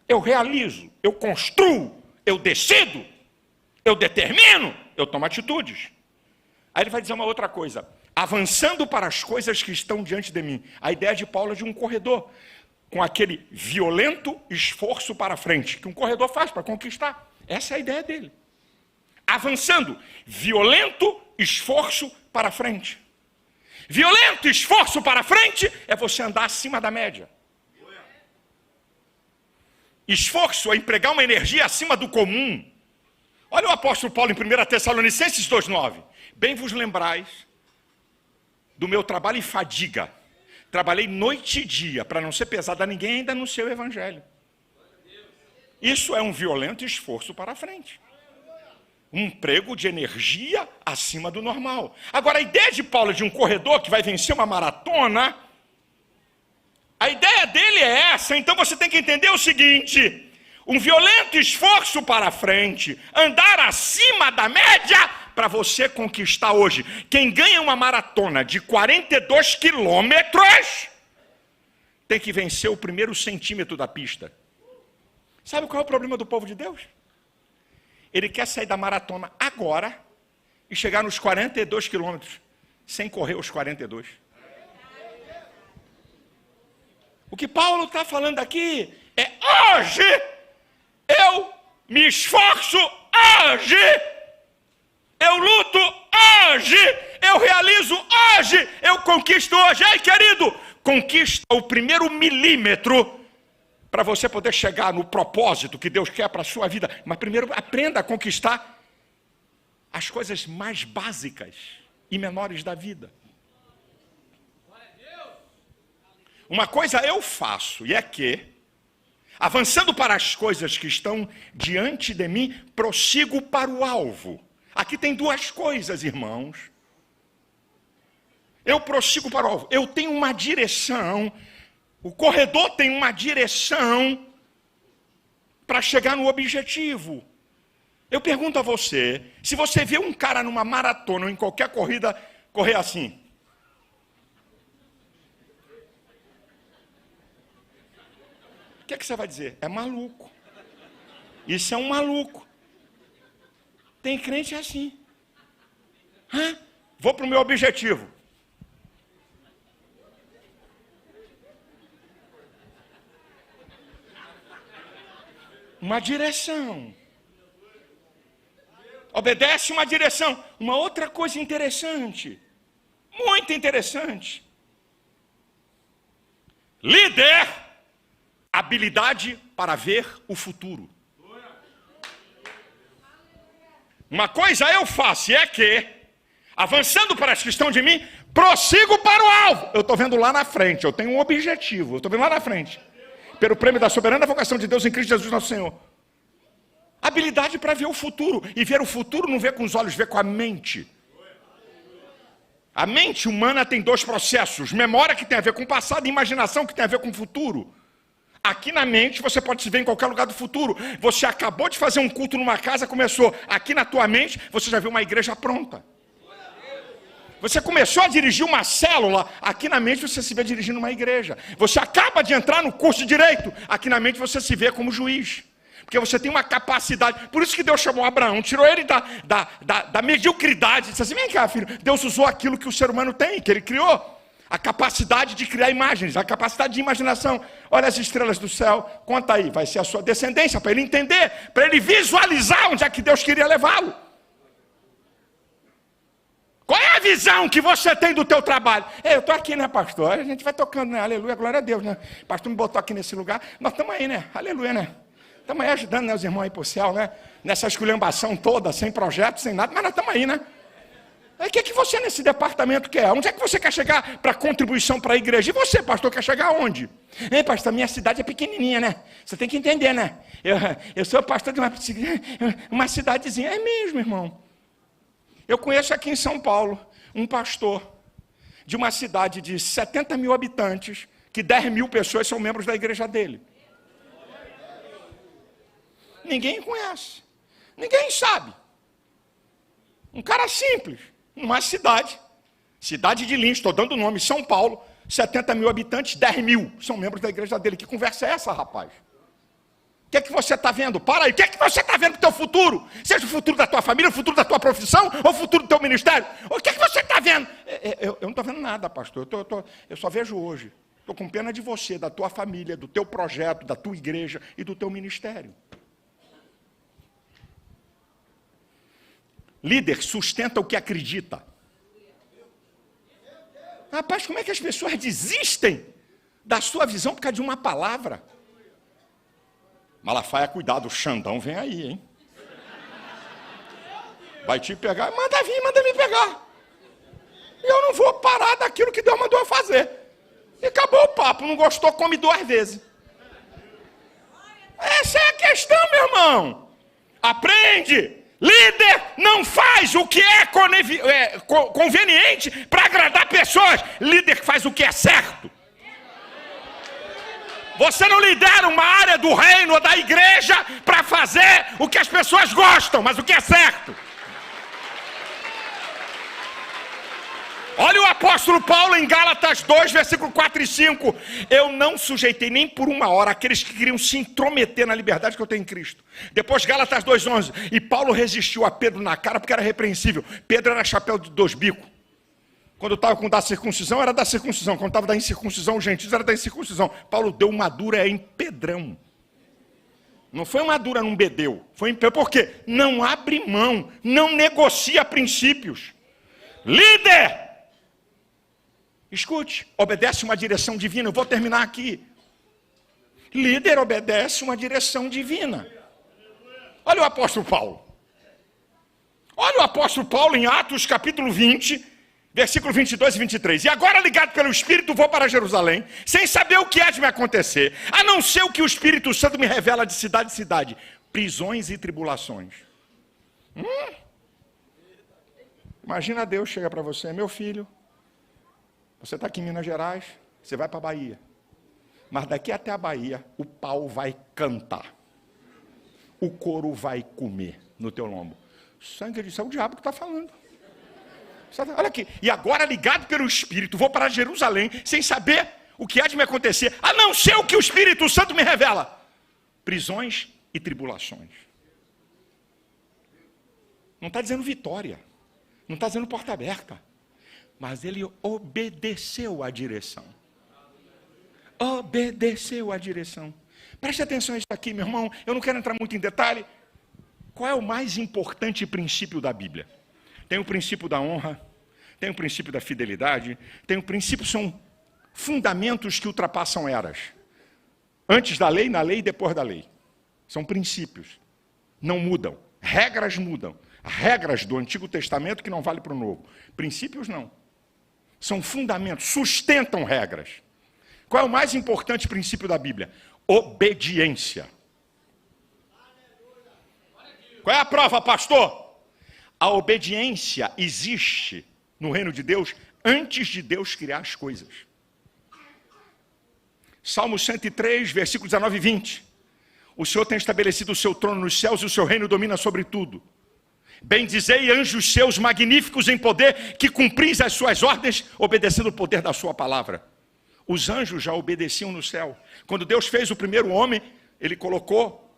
Eu realizo, eu construo, eu decido, eu determino, eu tomo atitudes. Aí ele vai dizer uma outra coisa. Avançando para as coisas que estão diante de mim. A ideia de Paulo é de um corredor, com aquele violento esforço para frente, que um corredor faz para conquistar. Essa é a ideia dele. Avançando, violento esforço para frente. Violento esforço para frente é você andar acima da média. Esforço é empregar uma energia acima do comum. Olha o apóstolo Paulo em 1 Tessalonicenses 2,9. Bem vos lembrais do meu trabalho em fadiga. Trabalhei noite e dia, para não ser pesado a ninguém, ainda no seu evangelho. Isso é um violento esforço para frente. Um emprego de energia acima do normal. Agora, a ideia de Paulo de um corredor que vai vencer uma maratona, a ideia dele é essa. Então você tem que entender o seguinte: um violento esforço para frente, andar acima da média para você conquistar hoje. Quem ganha uma maratona de 42 quilômetros tem que vencer o primeiro centímetro da pista. Sabe qual é o problema do povo de Deus? Ele quer sair da maratona agora e chegar nos 42 quilômetros sem correr os 42. O que Paulo está falando aqui é: hoje eu me esforço, hoje eu luto, hoje eu realizo, hoje eu conquisto hoje. Ei, querido, conquista o primeiro milímetro para você poder chegar no propósito que Deus quer para a sua vida. Mas primeiro aprenda a conquistar as coisas mais básicas e menores da vida. Uma coisa eu faço, e é que, avançando para as coisas que estão diante de mim, prossigo para o alvo. Aqui tem duas coisas, irmãos. Eu prossigo para o alvo. Eu tenho uma direção. O corredor tem uma direção para chegar no objetivo. Eu pergunto a você, se você vê um cara numa maratona ou em qualquer corrida correr assim, o que é que você vai dizer? É maluco. Isso é um maluco. Tem crente assim. Vou para o meu objetivo. Uma direção. Obedece uma direção. Uma outra coisa interessante. Muito interessante. Líder. Habilidade para ver o futuro. Uma coisa eu faço, e é que, avançando para as que estão de mim, prossigo para o alvo. Eu estou vendo lá na frente, eu tenho um objetivo, eu estou vendo lá na frente. Pelo prêmio da soberana vocação de Deus em Cristo Jesus nosso Senhor. Habilidade para ver o futuro. E ver o futuro não vê com os olhos, vê com a mente. A mente humana tem dois processos. Memória, que tem a ver com o passado, e imaginação, que tem a ver com o futuro. Aqui na mente você pode se ver em qualquer lugar do futuro. Você acabou de fazer um culto numa casa, começou. Aqui na tua mente você já viu uma igreja pronta. Você começou a dirigir uma célula, aqui na mente você se vê dirigindo uma igreja. Você acaba de entrar no curso de Direito, aqui na mente você se vê como juiz. Porque você tem uma capacidade. Por isso que Deus chamou Abraão, tirou ele da mediocridade. Disse assim: vem cá, filho, Deus usou aquilo que o ser humano tem, que ele criou. A capacidade de criar imagens, a capacidade de imaginação. Olha as estrelas do céu, conta aí, vai ser a sua descendência, para ele entender, para ele visualizar onde é que Deus queria levá-lo. Qual é a visão que você tem do teu trabalho? Eu estou aqui, né, pastor? A gente vai tocando, né? Aleluia, glória a Deus, né? O pastor me botou aqui nesse lugar, nós estamos aí, né? Aleluia, né? Estamos aí ajudando, né, os irmãos aí para o céu, né? Nessa esculhambação toda, sem projeto, sem nada, mas nós estamos aí, né? Aí o que você nesse departamento quer? Onde é que você quer chegar para contribuição para a igreja? E você, pastor, quer chegar aonde? Pastor, minha cidade é pequenininha, né? Você tem que entender, né? Eu sou pastor de uma cidadezinha. É mesmo, irmão. Eu conheço aqui em São Paulo um pastor de uma cidade de 70 mil habitantes, que 10 mil pessoas são membros da igreja dele. Ninguém conhece. Ninguém sabe. Um cara simples. Numa cidade de Lins, estou dando o nome, São Paulo, 70 mil habitantes, 10 mil são membros da igreja dele. Que conversa é essa, rapaz? O que é que você está vendo? Para aí, o que é que você está vendo para o teu futuro? Seja o futuro da tua família, o futuro da tua profissão, ou o futuro do teu ministério? O que é que você está vendo? Eu não estou vendo nada, pastor, eu só vejo hoje. Estou com pena de você, da tua família, do teu projeto, da tua igreja e do teu ministério. Líder sustenta o que acredita. Rapaz, como é que as pessoas desistem da sua visão por causa de uma palavra? Malafaia, cuidado, o Xandão vem aí, hein? Vai te pegar, manda vir, manda me pegar. E eu não vou parar daquilo que Deus mandou eu fazer. E acabou o papo, não gostou, come 2 vezes. Essa é a questão, meu irmão. Aprende. Líder não faz o que é conveniente para agradar pessoas. Líder faz o que é certo. Você não lidera uma área do reino ou da igreja para fazer o que as pessoas gostam, mas o que é certo. Olha o apóstolo Paulo em Gálatas 2, versículo 4 e 5. Eu não sujeitei nem por uma hora aqueles que queriam se intrometer na liberdade que eu tenho em Cristo. Depois Gálatas 2,11. E Paulo resistiu a Pedro na cara porque era repreensível. Pedro era chapéu de 2 bicos. Quando estava com da circuncisão, era da circuncisão. Quando estava da incircuncisão, os gentios era da incircuncisão. Paulo deu uma dura em Pedrão. Não foi uma dura num bedeu. Foi em Pedrão. Por quê? Não abre mão. Não negocia princípios. Líder! Escute, obedece uma direção divina. Eu vou terminar aqui. Líder obedece uma direção divina. Olha o apóstolo Paulo. Olha o apóstolo Paulo em Atos capítulo 20, versículo 22 e 23. E agora, ligado pelo Espírito, vou para Jerusalém, sem saber o que há de me acontecer, a não ser o que o Espírito Santo me revela de cidade em cidade, prisões e tribulações. Imagina Deus chega para você, meu filho, você está aqui em Minas Gerais, você vai para a Bahia. Mas daqui até a Bahia, o pau vai cantar. O couro vai comer no teu lombo. Sangue de céu, é o diabo que está falando. Olha aqui. E agora, ligado pelo Espírito, vou para Jerusalém, sem saber o que há de me acontecer, a não ser o que o Espírito Santo me revela. Prisões e tribulações. Não está dizendo vitória. Não está dizendo porta aberta. Mas ele obedeceu à direção. Obedeceu à direção. Preste atenção a isso aqui, meu irmão. Eu não quero entrar muito em detalhe. Qual é o mais importante princípio da Bíblia? Tem o princípio da honra, tem o princípio da fidelidade, tem o princípio, são fundamentos que ultrapassam eras. Antes da lei, na lei e depois da lei. São princípios. Não mudam. Regras mudam. Regras do Antigo Testamento que não vale para o Novo. Princípios não. São fundamentos, sustentam regras. Qual é o mais importante princípio da Bíblia? Obediência. Qual é a prova, pastor? A obediência existe no reino de Deus antes de Deus criar as coisas. Salmo 103, versículos 19 e 20. O Senhor tem estabelecido o seu trono nos céus e o seu reino domina sobre tudo. Bendizei anjos seus magníficos em poder, que cumpris as suas ordens, obedecendo o poder da sua palavra. Os anjos já obedeciam no céu. Quando Deus fez o primeiro homem, ele colocou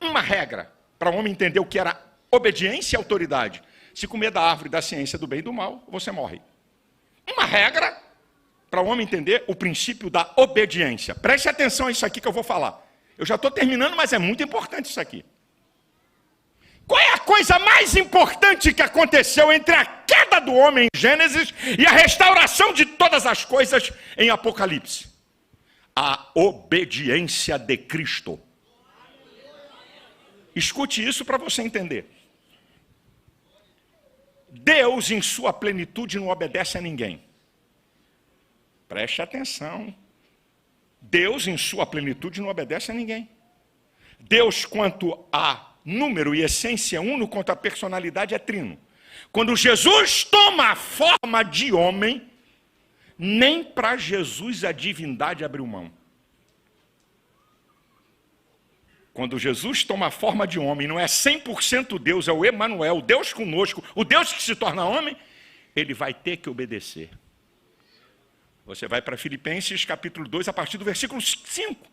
uma regra para o homem entender o que era obediência e autoridade. Se comer da árvore da ciência do bem e do mal, você morre. Uma regra para o homem entender o princípio da obediência. Preste atenção a isso aqui que eu vou falar. Eu já estou terminando, mas é muito importante isso aqui. Qual é a coisa mais importante que aconteceu entre a queda do homem em Gênesis e a restauração de todas as coisas em Apocalipse? A obediência de Cristo. Escute isso para você entender. Deus, em sua plenitude, não obedece a ninguém. Preste atenção. Deus, em sua plenitude, não obedece a ninguém. Deus, quanto a número e essência uno, quanto a personalidade é trino. Quando Jesus toma a forma de homem, nem para Jesus a divindade abriu mão. Quando Jesus toma a forma de homem, não é 100% Deus, é o Emanuel, o Deus conosco, o Deus que se torna homem, ele vai ter que obedecer. Você vai para Filipenses capítulo 2, a partir do versículo 5.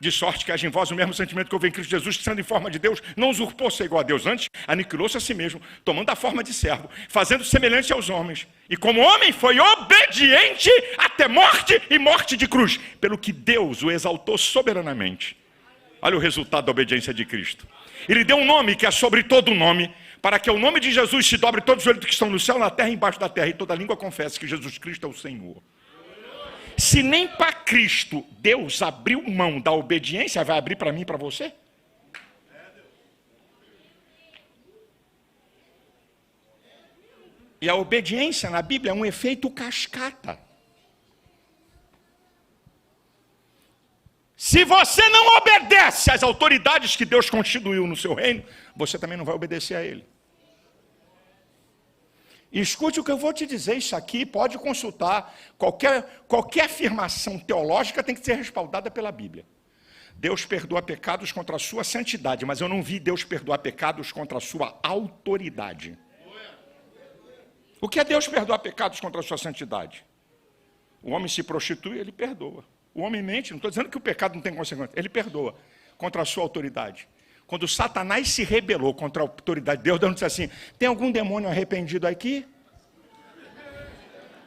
De sorte que haja em vós o mesmo sentimento que houve em Cristo Jesus, que sendo em forma de Deus, não usurpou ser igual a Deus, antes aniquilou-se a si mesmo, tomando a forma de servo, fazendo semelhante aos homens. E como homem foi obediente até morte e morte de cruz, pelo que Deus o exaltou soberanamente. Olha o resultado da obediência de Cristo. Ele deu um nome que é sobre todo nome, para que o nome de Jesus se dobre todos os joelhos que estão no céu, na terra e embaixo da terra, e toda língua confesse que Jesus Cristo é o Senhor. Se nem para Cristo Deus abriu mão da obediência, vai abrir para mim e para você? E a obediência na Bíblia é um efeito cascata. Se você não obedece às autoridades que Deus constituiu no seu reino, você também não vai obedecer a Ele. E escute o que eu vou te dizer, isso aqui pode consultar, qualquer afirmação teológica tem que ser respaldada pela Bíblia. Deus perdoa pecados contra a sua santidade, mas eu não vi Deus perdoar pecados contra a sua autoridade. O que é Deus perdoar pecados contra a sua santidade? O homem se prostitui, ele perdoa. O homem mente, não estou dizendo que o pecado não tem consequência, ele perdoa contra a sua autoridade. Quando Satanás se rebelou contra a autoridade de Deus, Deus disse assim, tem algum demônio arrependido aqui?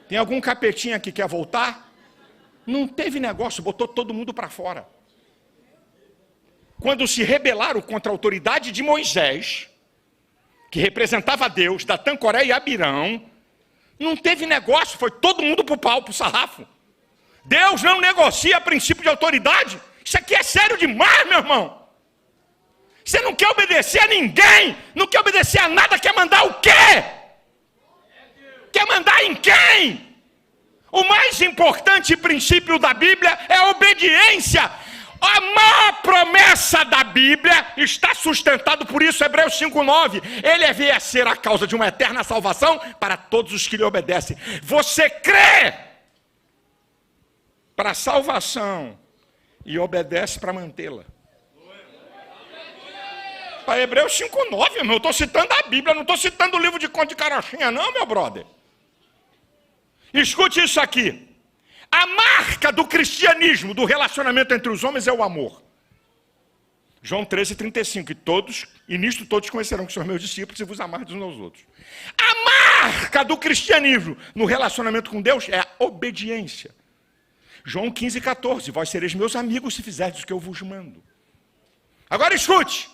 Tem algum capetinha que quer voltar? Não teve negócio, botou todo mundo para fora. Quando se rebelaram contra a autoridade de Moisés, que representava Deus, Datã, Coré e Abirão, não teve negócio, foi todo mundo para o pau, para o sarrafo. Deus não negocia princípio de autoridade. Isso aqui é sério demais, meu irmão. Você não quer obedecer a ninguém, não quer obedecer a nada, quer mandar o quê? Quer mandar em quem? O mais importante princípio da Bíblia é a obediência. A maior promessa da Bíblia está sustentado por isso, Hebreus 5:9. Ele veio a ser a causa de uma eterna salvação para todos os que lhe obedecem. Você crê para a salvação e obedece para mantê-la. Para Hebreus 5:9, irmão, eu estou citando a Bíblia, não estou citando o livro de conto de carochinha, não, meu brother. Escute isso aqui. A marca do cristianismo, do relacionamento entre os homens é o amor. João 13:35, e nisto todos conhecerão que são meus discípulos e vos amardes uns aos outros. A marca do cristianismo no relacionamento com Deus é a obediência. João 15:14, vós sereis meus amigos se fizerdes o que eu vos mando. Agora escute.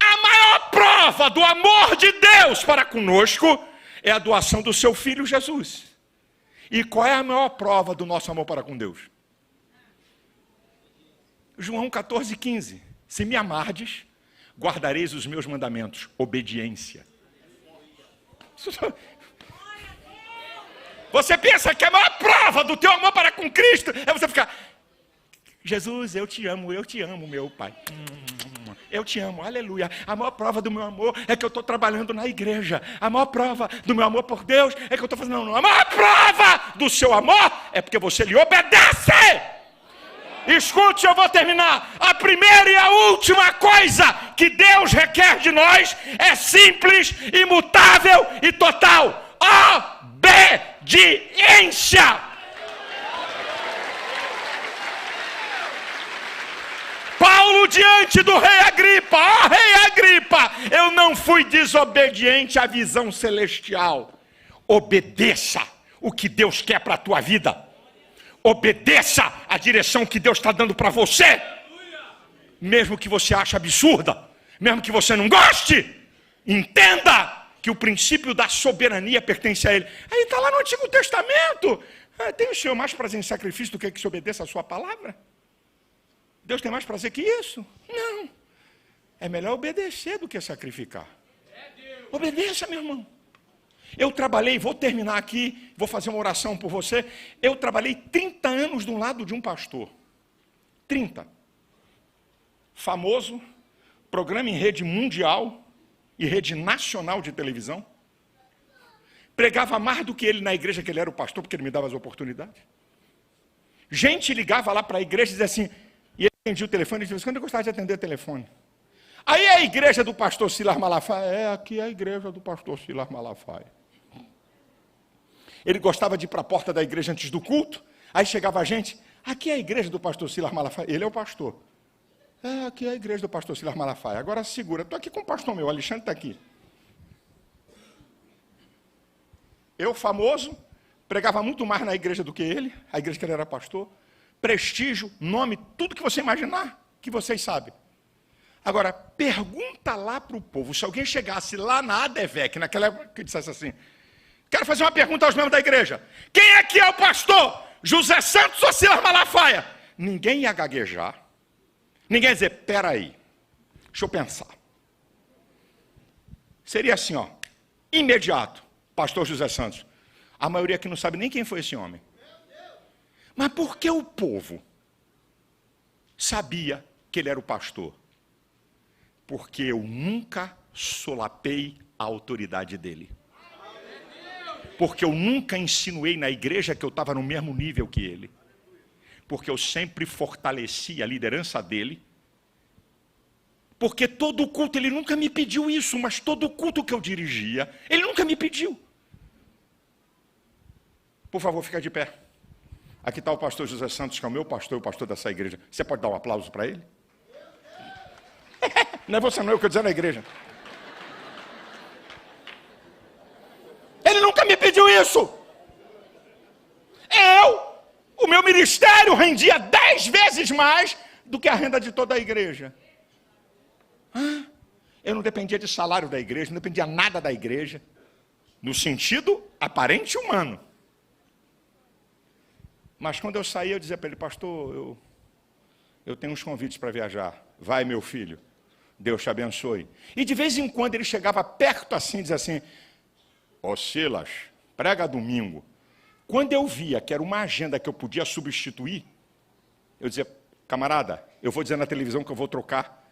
A maior prova do amor de Deus para conosco é a doação do seu Filho Jesus. E qual é a maior prova do nosso amor para com Deus? João 14:15. Se me amardes, guardareis os meus mandamentos. Obediência. Você pensa que a maior prova do teu amor para com Cristo é você ficar... Jesus, eu te amo, meu Pai. Eu te amo, aleluia. A maior prova do meu amor é que eu estou trabalhando na igreja. A maior prova do meu amor por Deus é que eu estou fazendo... Não, a maior prova do seu amor é porque você lhe obedece. Escute, eu vou terminar. A primeira e a última coisa que Deus requer de nós é simples, imutável e total. Obediência. Paulo diante do rei Agripa, rei Agripa, eu não fui desobediente à visão celestial. Obedeça o que Deus quer para a tua vida. Obedeça a direção que Deus está dando para você. Mesmo que você ache absurda, mesmo que você não goste, entenda que o princípio da soberania pertence a Ele. Aí está lá no Antigo Testamento. Tem o Senhor mais prazer em sacrifício do que se obedeça a sua palavra? Deus tem mais prazer que isso? Não. É melhor obedecer do que sacrificar. Obedeça, meu irmão. Eu trabalhei, vou terminar aqui, vou fazer uma oração por você. Eu trabalhei 30 anos do lado de um pastor. 30. Famoso, programa em rede mundial e rede nacional de televisão. Pregava mais do que ele na igreja, que ele era o pastor, porque ele me dava as oportunidades. Gente ligava lá para a igreja e dizia assim, e ele atendia o telefone, e dizia, quando eu gostava de atender o telefone. Aí a igreja do pastor Silas Malafaia, aqui é a igreja do pastor Silas Malafaia. Ele gostava de ir para a porta da igreja antes do culto, aí chegava a gente, aqui é a igreja do pastor Silas Malafaia, ele é o pastor. Aqui é a igreja do pastor Silas Malafaia. Agora segura, estou aqui com o pastor meu, o Alexandre está aqui. Eu, famoso, pregava muito mais na igreja do que ele, a igreja que ele era pastor. Prestígio, nome, tudo que você imaginar, que vocês sabem. Agora, pergunta lá para o povo, se alguém chegasse lá na ADVEC, naquela época que dissesse assim, quero fazer uma pergunta aos membros da igreja, quem é que é o pastor? José Santos ou Silas Malafaia? Ninguém ia gaguejar. Ninguém ia dizer, peraí, deixa eu pensar. Seria assim, ó, imediato, pastor José Santos. A maioria aqui não sabe nem quem foi esse homem. Mas por que o povo sabia que ele era o pastor? Porque eu nunca solapei a autoridade dele. Porque eu nunca insinuei na igreja que eu estava no mesmo nível que ele. Porque eu sempre fortaleci a liderança dele. Porque todo culto, ele nunca me pediu isso, mas todo culto que eu dirigia, ele nunca me pediu. Por favor, fica de pé. Aqui está o pastor José Santos, que é o meu pastor e o pastor dessa igreja. Você pode dar um aplauso para ele? Não é você não, eu quero dizer na igreja. Ele nunca me pediu isso. O meu ministério rendia 10 vezes mais do que a renda de toda a igreja. Eu não dependia de salário da igreja, não dependia nada da igreja, no sentido aparente humano. Mas quando eu saía, eu dizia para ele, pastor, eu tenho uns convites para viajar. Vai, meu filho, Deus te abençoe. E de vez em quando ele chegava perto assim, e dizia assim, ó Silas, prega domingo. Quando eu via que era uma agenda que eu podia substituir, eu dizia, camarada, eu vou dizer na televisão que eu vou trocar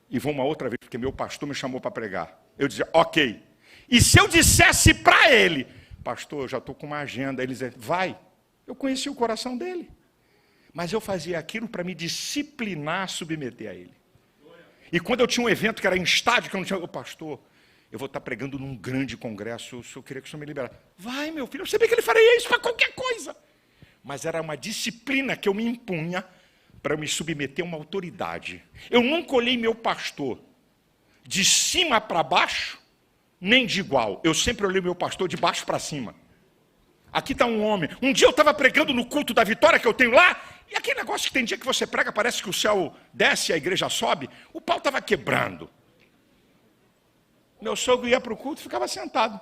e vou uma outra vez, porque meu pastor me chamou para pregar. Eu dizia, ok. E se eu dissesse para ele, pastor, eu já estou com uma agenda, ele dizia, vai. Eu conheci o coração dele. Mas eu fazia aquilo para me disciplinar a submeter a ele. E quando eu tinha um evento que era em estádio, que eu não tinha, pastor, eu vou estar pregando num grande congresso, eu queria que o senhor me liberasse. Vai, meu filho, eu sabia que ele faria isso para qualquer coisa. Mas era uma disciplina que eu me impunha para me submeter a uma autoridade. Eu nunca olhei meu pastor de cima para baixo, nem de igual. Eu sempre olhei meu pastor de baixo para cima. Aqui está um homem. Um dia eu estava pregando no culto da vitória que eu tenho lá, e aquele negócio que tem dia que você prega, parece que o céu desce e a igreja sobe, o pau estava quebrando. Meu sogro ia para o culto e ficava sentado.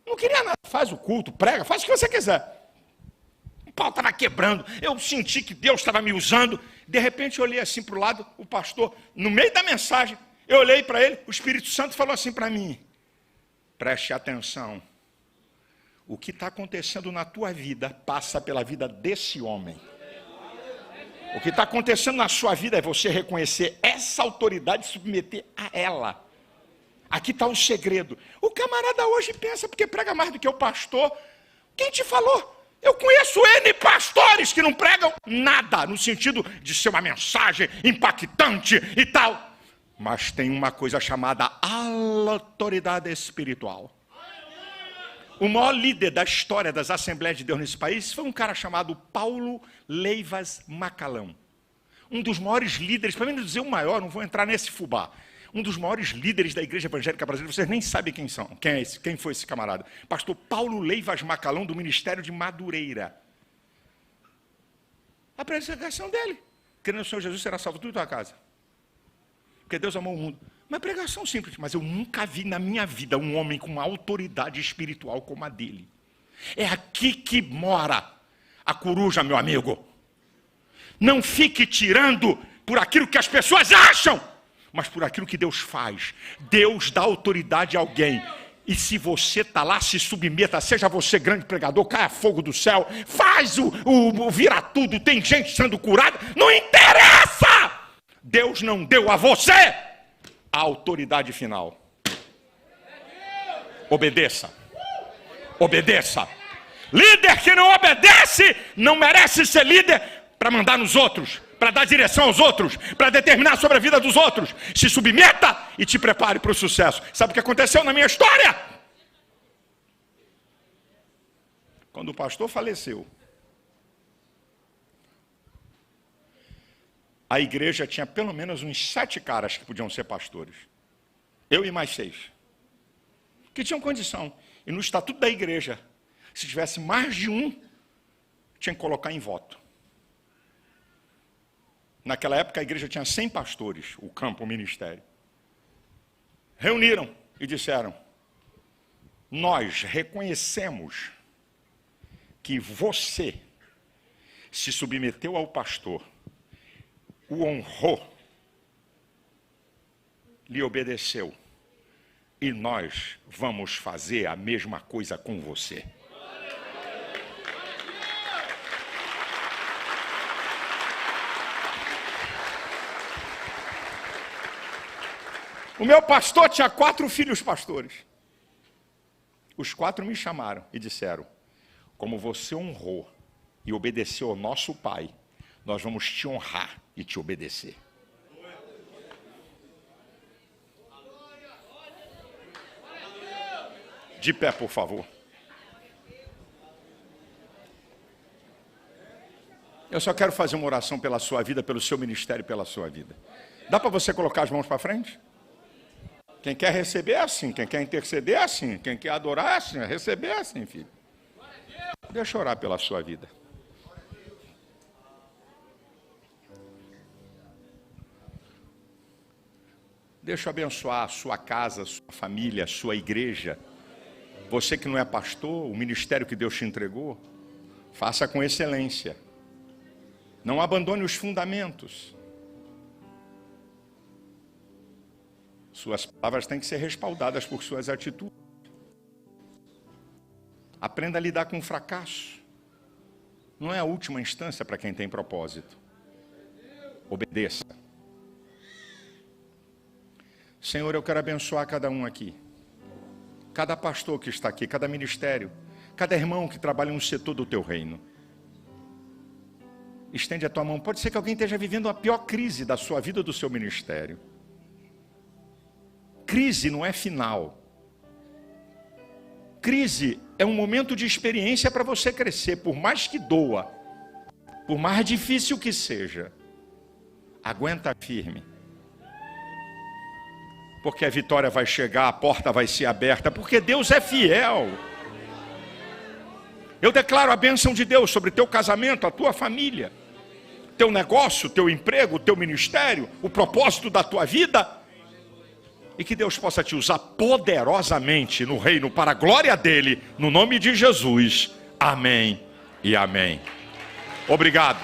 Não queria nada. Faz o culto, prega, faz o que você quiser. O pau estava quebrando. Eu senti que Deus estava me usando. De repente eu olhei assim para o lado, o pastor, no meio da mensagem, eu olhei para ele, o Espírito Santo falou assim para mim, preste atenção. O que está acontecendo na tua vida passa pela vida desse homem. O que está acontecendo na sua vida é você reconhecer essa autoridade e submeter a ela. Aqui está o segredo. O camarada hoje pensa, porque prega mais do que o pastor. Quem te falou? Eu conheço N pastores que não pregam nada, no sentido de ser uma mensagem impactante e tal. Mas tem uma coisa chamada autoridade espiritual. O maior líder da história das Assembleias de Deus nesse país foi um cara chamado Paulo Leivas Macalão. Um dos maiores líderes, para mim não dizer o maior, não vou entrar nesse fubá. Um dos maiores líderes da Igreja Evangélica Brasileira, vocês nem sabem quem foi esse camarada. Pastor Paulo Leivas Macalão, do Ministério de Madureira. A pregação dele. Crendo no Senhor Jesus será salvo tudo da tua casa. Porque Deus amou o mundo. Uma pregação simples, mas eu nunca vi na minha vida um homem com uma autoridade espiritual como a dele. É aqui que mora a coruja, meu amigo. Não fique tirando por aquilo que as pessoas acham, mas por aquilo que Deus faz. Deus dá autoridade a alguém. E se você está lá, se submeta, seja você grande pregador, caia fogo do céu, faz o vira tudo, tem gente sendo curada, não interessa! Deus não deu a você a autoridade final. Obedeça. Obedeça. Líder que não obedece, não merece ser líder para mandar nos outros, para dar direção aos outros, para determinar sobre a vida dos outros. Se submeta e te prepare para o sucesso. Sabe o que aconteceu na minha história? Quando o pastor faleceu, a igreja tinha pelo menos uns 7 caras que podiam ser pastores. Eu e mais 6. Que tinham condição. E no estatuto da igreja, se tivesse mais de um, tinha que colocar em voto. Naquela época a igreja tinha 100 pastores, o campo, o ministério. Reuniram e disseram: nós reconhecemos que você se submeteu ao pastor, o honrou, lhe obedeceu, e nós vamos fazer a mesma coisa com você. O meu pastor tinha 4 filhos pastores. Os 4 me chamaram e disseram: como você honrou e obedeceu ao nosso pai, nós vamos te honrar e te obedecer. De pé, por favor. Eu só quero fazer uma oração pela sua vida, pelo seu ministério, pela sua vida. Dá para você colocar as mãos para frente? Quem quer receber é assim, quem quer interceder é assim, quem quer adorar é assim, receber é assim, filho. Deixa eu orar pela sua vida. Deixa eu abençoar a sua casa, a sua família, a sua igreja. Você que não é pastor, o ministério que Deus te entregou, faça com excelência. Não abandone os fundamentos. Suas palavras têm que ser respaldadas por suas atitudes. Aprenda a lidar com o fracasso. Não é a última instância para quem tem propósito. Obedeça. Senhor, eu quero abençoar cada um aqui. Cada pastor que está aqui, cada ministério, cada irmão que trabalha no setor do teu reino. Estende a tua mão. Pode ser que alguém esteja vivendo a pior crise da sua vida ou do seu ministério. Crise não é final. Crise é um momento de experiência para você crescer, por mais que doa, por mais difícil que seja. Aguenta firme. Porque a vitória vai chegar, a porta vai ser aberta, porque Deus é fiel. Eu declaro a bênção de Deus sobre teu casamento, a tua família, teu negócio, teu emprego, teu ministério, o propósito da tua vida. E que Deus possa te usar poderosamente no reino para a glória dele, no nome de Jesus. Amém e amém. Obrigado.